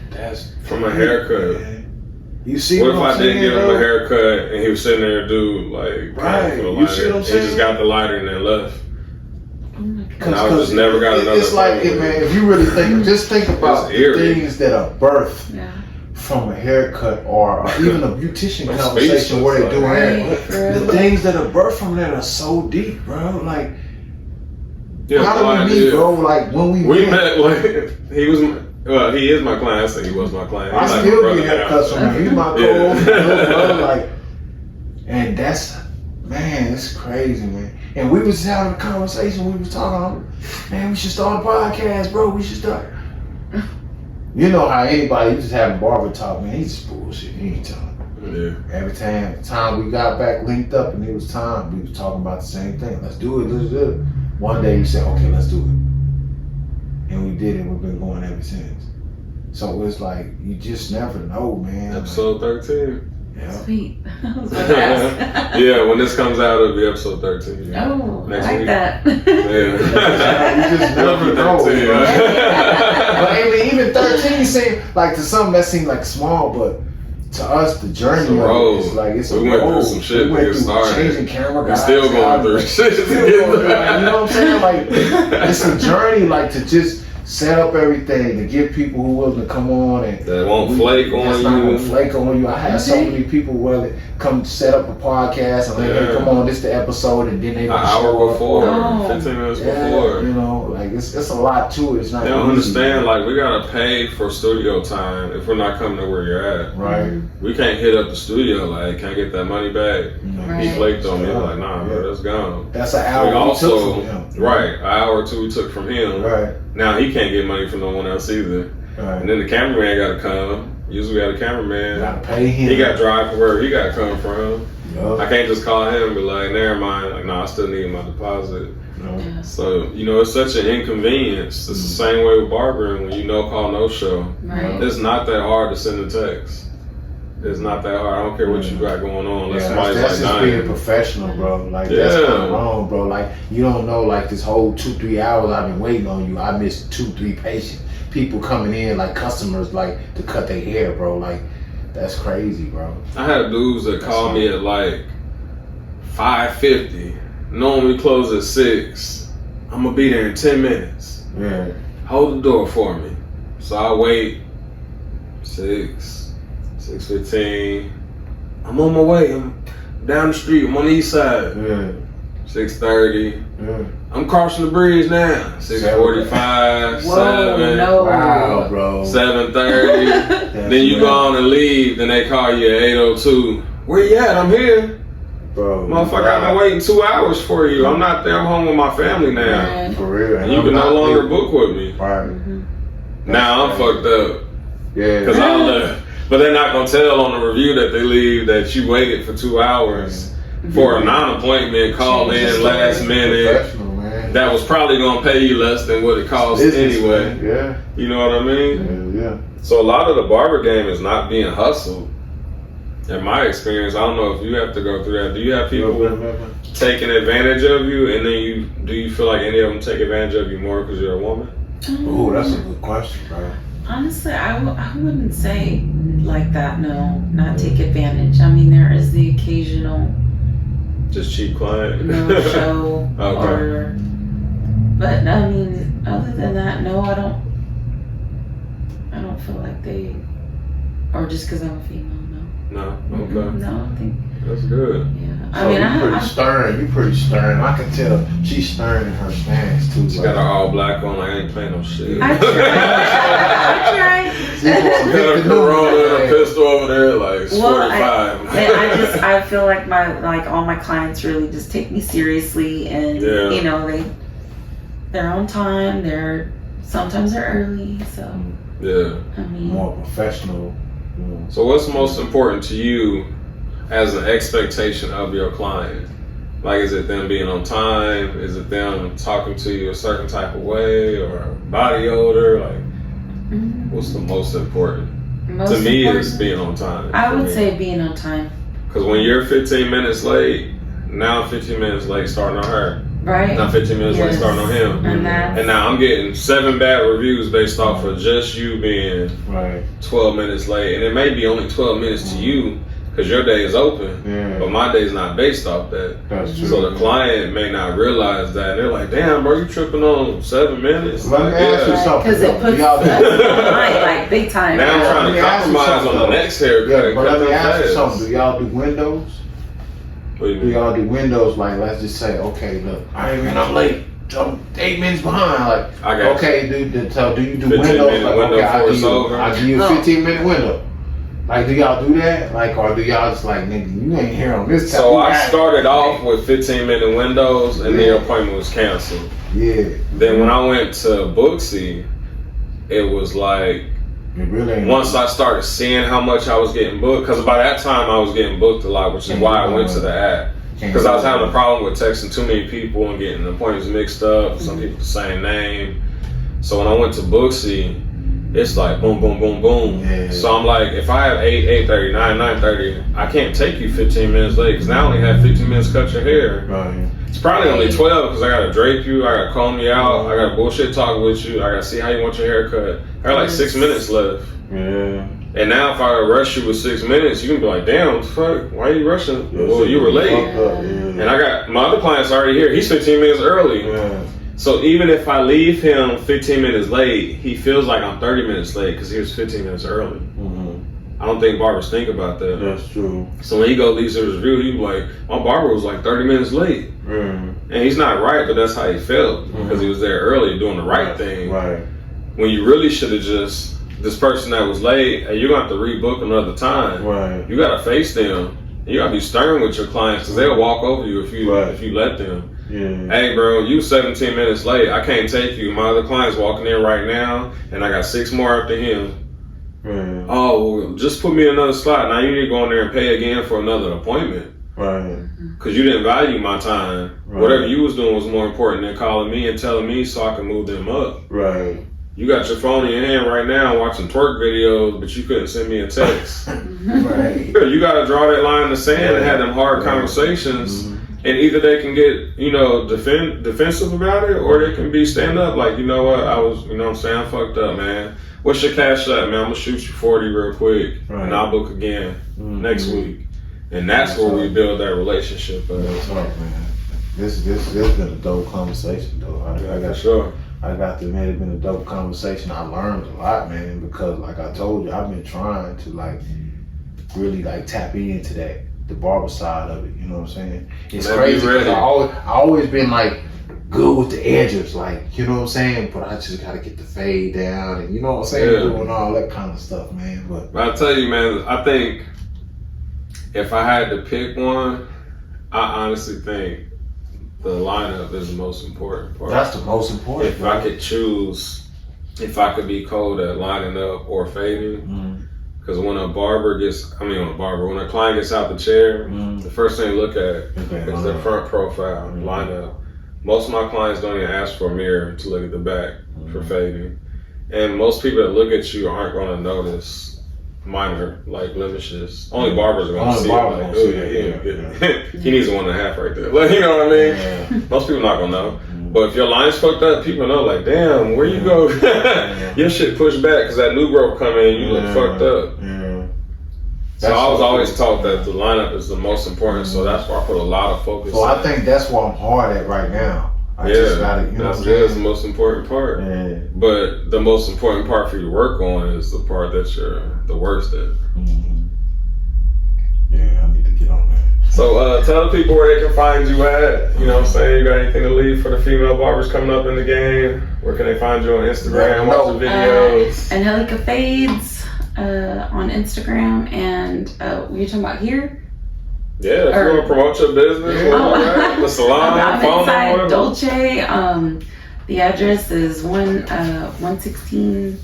[SPEAKER 3] That's
[SPEAKER 2] From a haircut.
[SPEAKER 3] Man. You see
[SPEAKER 2] What if
[SPEAKER 3] I'm
[SPEAKER 2] I didn't
[SPEAKER 3] saying,
[SPEAKER 2] give him
[SPEAKER 3] though?
[SPEAKER 2] a haircut and he was sitting there, dude, like,
[SPEAKER 3] Right.
[SPEAKER 2] for the
[SPEAKER 3] You see
[SPEAKER 2] lighter.
[SPEAKER 3] what I'm
[SPEAKER 2] He
[SPEAKER 3] saying?
[SPEAKER 2] just got the lighter and then left.
[SPEAKER 4] Oh my god.
[SPEAKER 2] And I just never got another
[SPEAKER 3] It's like,
[SPEAKER 2] phone with
[SPEAKER 3] man,
[SPEAKER 2] him.
[SPEAKER 3] if you really think about
[SPEAKER 2] It's
[SPEAKER 3] the
[SPEAKER 2] eerie.
[SPEAKER 3] things that are birthed
[SPEAKER 4] Yeah.
[SPEAKER 3] from a haircut or even a beautician
[SPEAKER 2] I'm
[SPEAKER 3] conversation
[SPEAKER 2] speechless,
[SPEAKER 3] where they
[SPEAKER 2] like,
[SPEAKER 3] doing
[SPEAKER 4] Right,
[SPEAKER 3] that.
[SPEAKER 4] for
[SPEAKER 3] The
[SPEAKER 4] real.
[SPEAKER 3] things that are birthed from that are so deep, bro. Like,
[SPEAKER 2] Yeah,
[SPEAKER 3] how
[SPEAKER 2] no
[SPEAKER 3] did we meet,
[SPEAKER 2] idea.
[SPEAKER 3] bro? Like, when we
[SPEAKER 2] met, like, he was, well, he is my client. I said he was my client.
[SPEAKER 3] I
[SPEAKER 2] He's like my
[SPEAKER 3] still
[SPEAKER 2] brother
[SPEAKER 3] get
[SPEAKER 2] now.
[SPEAKER 3] haircuts from him. He's my
[SPEAKER 2] Yeah.
[SPEAKER 3] co-host, my little brother, like, and that's, man, it's crazy, man. And we was having a conversation. We was talking, man, we should start a podcast, bro. We should start. You know how anybody, you just having barber talk, man. He's just bullshit. He ain't telling.
[SPEAKER 2] Yeah.
[SPEAKER 3] Every time we got back linked up and it was time, we was talking about the same thing. Let's do it. One day you said, okay, let's do it. And we did it. We've been going ever since. So it's like, you just never know, man.
[SPEAKER 2] Episode 13.
[SPEAKER 3] Yeah.
[SPEAKER 4] Sweet. I was about to ask.
[SPEAKER 2] Yeah, when this comes out, it'll be episode 13.
[SPEAKER 4] Oh,
[SPEAKER 2] Next
[SPEAKER 4] I like
[SPEAKER 2] week.
[SPEAKER 4] that.
[SPEAKER 2] Yeah.
[SPEAKER 3] You just never know.
[SPEAKER 2] 13,
[SPEAKER 3] But I mean, even 13 seemed like to some that seemed like small, but to us the journey
[SPEAKER 2] It's a
[SPEAKER 3] of
[SPEAKER 2] road.
[SPEAKER 3] it is like it's
[SPEAKER 2] We
[SPEAKER 3] a
[SPEAKER 2] went
[SPEAKER 3] road.
[SPEAKER 2] through some shit
[SPEAKER 3] We went
[SPEAKER 2] to get
[SPEAKER 3] through
[SPEAKER 2] started.
[SPEAKER 3] changing camera
[SPEAKER 2] We're
[SPEAKER 3] guys.
[SPEAKER 2] still going through shit to
[SPEAKER 3] Still
[SPEAKER 2] get
[SPEAKER 3] going through,
[SPEAKER 2] there.
[SPEAKER 3] you know what I'm saying? Like it's a journey, like to just set up everything to give people who willing to come on and
[SPEAKER 2] That won't flake
[SPEAKER 3] that's
[SPEAKER 2] on
[SPEAKER 3] not
[SPEAKER 2] you.
[SPEAKER 3] gonna flake on you. I had so many people willing to come set up a podcast and like, hey,
[SPEAKER 2] Yeah.
[SPEAKER 3] come on, this is the episode, and then they
[SPEAKER 2] An
[SPEAKER 3] gonna
[SPEAKER 2] hour
[SPEAKER 3] show up.
[SPEAKER 2] before,
[SPEAKER 4] Oh.
[SPEAKER 2] 15 minutes
[SPEAKER 3] Yeah,
[SPEAKER 2] before.
[SPEAKER 3] you know, like it's a lot to it. It's not.
[SPEAKER 2] They don't
[SPEAKER 3] easy,
[SPEAKER 2] understand, like, we gotta pay for studio time if we're not coming to where you're at.
[SPEAKER 3] right?
[SPEAKER 2] We can't hit up the studio, like, can I get that money back?
[SPEAKER 4] Right.
[SPEAKER 2] He flaked on me,
[SPEAKER 3] Yeah.
[SPEAKER 2] like, nah, bro, that's gone.
[SPEAKER 3] That's an
[SPEAKER 2] We
[SPEAKER 3] hour we
[SPEAKER 2] also,
[SPEAKER 3] took from him.
[SPEAKER 2] right, an hour or two we took from him.
[SPEAKER 3] Right.
[SPEAKER 2] Now he can't get money from no one else either.
[SPEAKER 3] Right.
[SPEAKER 2] And then the cameraman gotta come. Usually we got a
[SPEAKER 3] You
[SPEAKER 2] cameraman.
[SPEAKER 3] gotta pay him.
[SPEAKER 2] He got to drive from where he got to come from. I
[SPEAKER 3] Yup.
[SPEAKER 2] can't just call him and be like, never mind. Like, no, I still need my deposit.
[SPEAKER 3] Yup.
[SPEAKER 4] Yeah.
[SPEAKER 2] So, you know, it's such an inconvenience. It's the same way with barbering when you no call, no show.
[SPEAKER 4] Right.
[SPEAKER 2] It's not that hard to send a text. It's not that hard. I don't care what you got going on. Unless
[SPEAKER 3] Yeah,
[SPEAKER 2] somebody's
[SPEAKER 3] that's
[SPEAKER 2] like
[SPEAKER 3] just being
[SPEAKER 2] dying.
[SPEAKER 3] professional, bro. Like that's
[SPEAKER 2] Yeah.
[SPEAKER 3] kind of wrong, bro. Like you don't know, like this whole 2-3 hours I've been waiting on you. I missed 2-3 patients, people coming in, like customers, like to cut their hair, bro. Like that's crazy, bro.
[SPEAKER 2] I had dudes that called me at like 5:50, knowing we close at 6. I'm gonna be there in 10 minutes.
[SPEAKER 3] Yeah.
[SPEAKER 2] Hold the door for me. So I wait 6:15. I'm on my way. I'm down the street. I'm on the east side.
[SPEAKER 3] Yeah.
[SPEAKER 2] 6:30.
[SPEAKER 3] Yeah.
[SPEAKER 2] I'm crossing the bridge now. 6:45,
[SPEAKER 4] Whoa,
[SPEAKER 2] 7,
[SPEAKER 4] no.
[SPEAKER 3] Wow, bro.
[SPEAKER 2] 7:30.
[SPEAKER 3] That's
[SPEAKER 2] Then you
[SPEAKER 3] right.
[SPEAKER 2] go on and leave. Then they call you at 8:02. Where you at? I'm here.
[SPEAKER 3] Bro.
[SPEAKER 2] Motherfucker, I've been waiting 2 hours for you. I'm not there. I'm home with my family now.
[SPEAKER 4] Right.
[SPEAKER 3] For real.
[SPEAKER 2] And you can no longer book with me.
[SPEAKER 3] Right.
[SPEAKER 4] Mhm.
[SPEAKER 2] Now I'm fucked up.
[SPEAKER 3] Yeah.
[SPEAKER 2] Because I left. But they're not going to tell on the review that they leave that you waited for 2 hours for a non-appointment, called in last minute.
[SPEAKER 3] Professional, man.
[SPEAKER 2] That was probably going to pay you less than what it costs
[SPEAKER 3] Business,
[SPEAKER 2] anyway.
[SPEAKER 3] man. Yeah.
[SPEAKER 2] You know what I mean?
[SPEAKER 3] Yeah.
[SPEAKER 2] So a lot of the barber game is not being hustled. In my experience, I don't know if you have to go through that. Do you have people taking advantage of you, and then do you feel like any of them take advantage of you more because you're a woman?
[SPEAKER 3] Oh, that's a good question, bro.
[SPEAKER 4] Honestly, I wouldn't say like that. No, not take advantage. I mean, there is the occasional
[SPEAKER 2] Just cheap client?
[SPEAKER 4] no show,
[SPEAKER 2] Okay.
[SPEAKER 4] or. But I mean, other than that, no, I don't feel like they. Or just because I'm a female,
[SPEAKER 2] No?
[SPEAKER 4] no.
[SPEAKER 2] Okay.
[SPEAKER 4] No, I think.
[SPEAKER 2] That's good.
[SPEAKER 4] Yeah. I
[SPEAKER 3] So
[SPEAKER 4] mean,
[SPEAKER 3] you pretty
[SPEAKER 4] I
[SPEAKER 3] stern. You pretty stern. I can tell she's stern in her stance too.
[SPEAKER 2] She got her all black on. Like, I ain't playing no shit.
[SPEAKER 4] I tried.
[SPEAKER 2] Got a Corona and a pistol over there, like it's
[SPEAKER 4] Well,
[SPEAKER 2] 45.
[SPEAKER 4] I feel like all my clients really just take me seriously, and
[SPEAKER 2] Yeah.
[SPEAKER 4] you know they're on time. Sometimes they're early, so
[SPEAKER 2] Yeah.
[SPEAKER 4] I mean,
[SPEAKER 3] more professional. You know.
[SPEAKER 2] So what's most important to you as an expectation of your client? Like, is it them being on time? Is it them talking to you a certain type of way, or body odor? Like, what's the most important?
[SPEAKER 4] most
[SPEAKER 2] To me,
[SPEAKER 4] important,
[SPEAKER 2] it's being on time.
[SPEAKER 4] I would say being on time,
[SPEAKER 2] Because when you're 15 minutes late, now I'm 15 minutes late starting on her.
[SPEAKER 4] right?
[SPEAKER 2] Now 15 minutes late
[SPEAKER 4] Yes.
[SPEAKER 2] starting on him.
[SPEAKER 4] And that's
[SPEAKER 2] And now I'm getting 7 bad reviews based off of just you being
[SPEAKER 3] Right.
[SPEAKER 2] 12 minutes late. And it may be only 12 minutes to you because your day is open.
[SPEAKER 3] Yeah.
[SPEAKER 2] But my day's not based off that.
[SPEAKER 3] That's true.
[SPEAKER 2] So the client may not realize that. They're like, damn, bro, you tripping on 7 minutes?
[SPEAKER 3] Let me
[SPEAKER 2] Like,
[SPEAKER 3] ask you
[SPEAKER 2] yeah.
[SPEAKER 3] something.
[SPEAKER 4] because it puts
[SPEAKER 3] Do y'all do-
[SPEAKER 4] us behind, like big time.
[SPEAKER 2] Now I'm
[SPEAKER 3] Let
[SPEAKER 2] trying
[SPEAKER 3] me
[SPEAKER 2] to
[SPEAKER 3] ask you
[SPEAKER 2] compromise
[SPEAKER 3] something,
[SPEAKER 2] on the
[SPEAKER 3] though.
[SPEAKER 2] next haircut.
[SPEAKER 3] Yeah, but
[SPEAKER 2] cut
[SPEAKER 3] let me
[SPEAKER 2] them
[SPEAKER 3] ask you
[SPEAKER 2] fast.
[SPEAKER 3] something. Do y'all do windows?
[SPEAKER 2] What do you
[SPEAKER 3] Do
[SPEAKER 2] mean?
[SPEAKER 3] y'all do windows? Like, let's just say, okay, look, I'm late. I'm 8 minutes behind. Like,
[SPEAKER 2] I got
[SPEAKER 3] okay, dude. So do you do
[SPEAKER 2] 15
[SPEAKER 3] windows?
[SPEAKER 2] minute
[SPEAKER 3] Like,
[SPEAKER 2] window
[SPEAKER 3] okay,
[SPEAKER 2] before it's over.
[SPEAKER 3] I'll give you a
[SPEAKER 4] No.
[SPEAKER 3] 15-minute window. Like, do y'all do that? Like, or do y'all just like, nigga, you ain't here on this time?
[SPEAKER 2] So
[SPEAKER 3] You
[SPEAKER 2] I
[SPEAKER 3] got-
[SPEAKER 2] started off with 15-minute windows, and the appointment was canceled.
[SPEAKER 3] Yeah.
[SPEAKER 2] Then when I went to Booksy, it was like,
[SPEAKER 3] It really ain't.
[SPEAKER 2] once I started seeing how much I was getting booked, because by that time I was getting booked a lot, which is why I went to the app. Because I was having a problem with texting too many people and getting appointments mixed up, some people the same name. So when I went to Booksy, it's like boom, boom, boom, boom.
[SPEAKER 3] Yeah.
[SPEAKER 2] So I'm like, if I have 8:30, 9:30, I can't take you 15 minutes late because now I only have 15 minutes to cut your hair.
[SPEAKER 3] Right.
[SPEAKER 2] It's probably only 12 because I gotta drape you, I gotta comb you out, I gotta bullshit talk with you, I gotta see how you want your hair cut. I got like 6 minutes left.
[SPEAKER 3] Yeah.
[SPEAKER 2] And now if I rush you with 6 minutes, you can be like, damn, what the fuck? Why are you rushing? Well, you were late. And I got my other client's already here. He's 15 minutes early.
[SPEAKER 3] Yeah.
[SPEAKER 2] So even if I leave him 15 minutes late, he feels like I'm 30 minutes late because he was 15 minutes early. I don't think barbers think about that.
[SPEAKER 3] That's true.
[SPEAKER 2] So when he go leaves his review, he's like, my barber was like 30 minutes late. And he's not right, but that's how he felt because he was there early doing the right thing.
[SPEAKER 3] Right.
[SPEAKER 2] When you really should have just, this person that was late, and you're going to have to rebook another time.
[SPEAKER 3] Right.
[SPEAKER 2] You got to face them. You got to be stern with your clients because they'll walk over you if you let them.
[SPEAKER 3] Yeah.
[SPEAKER 2] Hey, bro, you 17 minutes late. I can't take you. My other client's walking in right now, and I got 6 more after him.
[SPEAKER 3] Right.
[SPEAKER 2] Oh, well, just put me in another slot. Now you need to go in there and pay again for another appointment.
[SPEAKER 3] Right.
[SPEAKER 2] Because you didn't value my time.
[SPEAKER 3] Right.
[SPEAKER 2] Whatever you was doing was more important than calling me and telling me so I can move them up.
[SPEAKER 3] Right.
[SPEAKER 2] You got your phone in your hand right now watching twerk videos, but you couldn't send me a text.
[SPEAKER 3] Right.
[SPEAKER 2] You got to draw that line in the sand and have them hard conversations. And either they can get, defensive about it, or they can be stand up like, you know what, I was, I'm saying, I fucked up, man. What's your cash out, man? I'm going to shoot you 40 real quick, and I'll book again next week. And that's where we build that relationship.
[SPEAKER 3] That's right, man. This has been a dope conversation, though. I got to admit, it's been a dope conversation. I learned a lot, man, because like I told you, I've been trying to really tap into the barber side of it. You know what I'm saying? It's crazy because I always been good with the edges, you know what I'm saying? But I just gotta get the fade down and you know what I'm saying, doing all that kind of stuff, man. But
[SPEAKER 2] I'll tell you, man, I think if I had to pick one, I honestly think the lineup is the most important part.
[SPEAKER 3] That's the most important.
[SPEAKER 2] If I could choose, if I could be cold at lining up or fading, because when a client gets out the chair, the first thing you look at is their front profile, lineup. Most of my clients don't even ask for a mirror to look at the back for fading. And most people that look at you aren't going to notice minor blemishes. Only barbers are going to see it. He needs a 1.5 right there. You know what I mean? Yeah. Most people not going to know. But if your line's fucked up, people know damn, where you go? Your shit pushed back because that new growth come in, you look fucked up. So I was always taught that the lineup is the most important, so that's why I put a lot of focus on it.
[SPEAKER 3] I think that's what I'm hard at right now. I just gotta,
[SPEAKER 2] that's the most important part. Yeah. But the most important part for you to work on is the part that you're the worst at.
[SPEAKER 3] Yeah, I need to get on that.
[SPEAKER 2] So tell the people where they can find you at. You know what I'm saying? You got anything to leave for the female barbers coming up in the game? Where can they find you on Instagram? Watch the videos.
[SPEAKER 4] Angelica Fades. On Instagram, and you're talking about here?
[SPEAKER 2] Yeah, if you want to promote your business, the salon, phone number.
[SPEAKER 4] Dolce. The address is 116.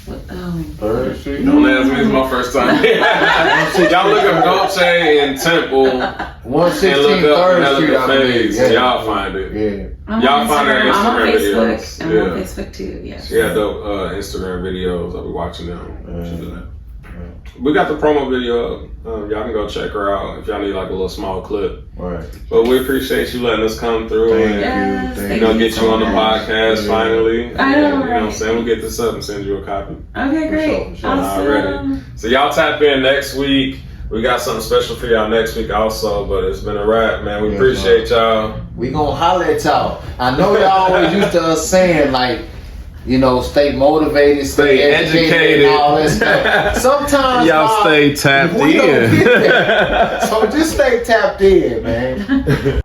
[SPEAKER 3] Third Street.
[SPEAKER 2] Don't ask me, it's my first time. Y'all look up Dolce in Temple.
[SPEAKER 3] 116 3rd Street.
[SPEAKER 2] Fades. Y'all find it.
[SPEAKER 3] Yeah.
[SPEAKER 2] Y'all find her Instagram videos.
[SPEAKER 4] I'm on Facebook too. Yes.
[SPEAKER 2] She got dope Instagram videos. I'll be watching them. We got the promo video up. Y'all can go check her out if y'all need a little small clip.
[SPEAKER 3] Right.
[SPEAKER 2] But we appreciate you letting us come through
[SPEAKER 3] and
[SPEAKER 2] get you on the podcast finally.
[SPEAKER 4] I know,
[SPEAKER 2] you know what I'm saying? We'll get this up and send you a copy.
[SPEAKER 4] Okay, great.
[SPEAKER 2] Awesome. Already. So y'all tap in next week. We got something special for y'all next week also, but it's been a wrap, man. We appreciate y'all.
[SPEAKER 3] We gonna holler at y'all. I know y'all always used to us saying stay motivated, stay educated, and all that stuff. Sometimes
[SPEAKER 2] y'all stay tapped in.
[SPEAKER 3] So just stay tapped in, man.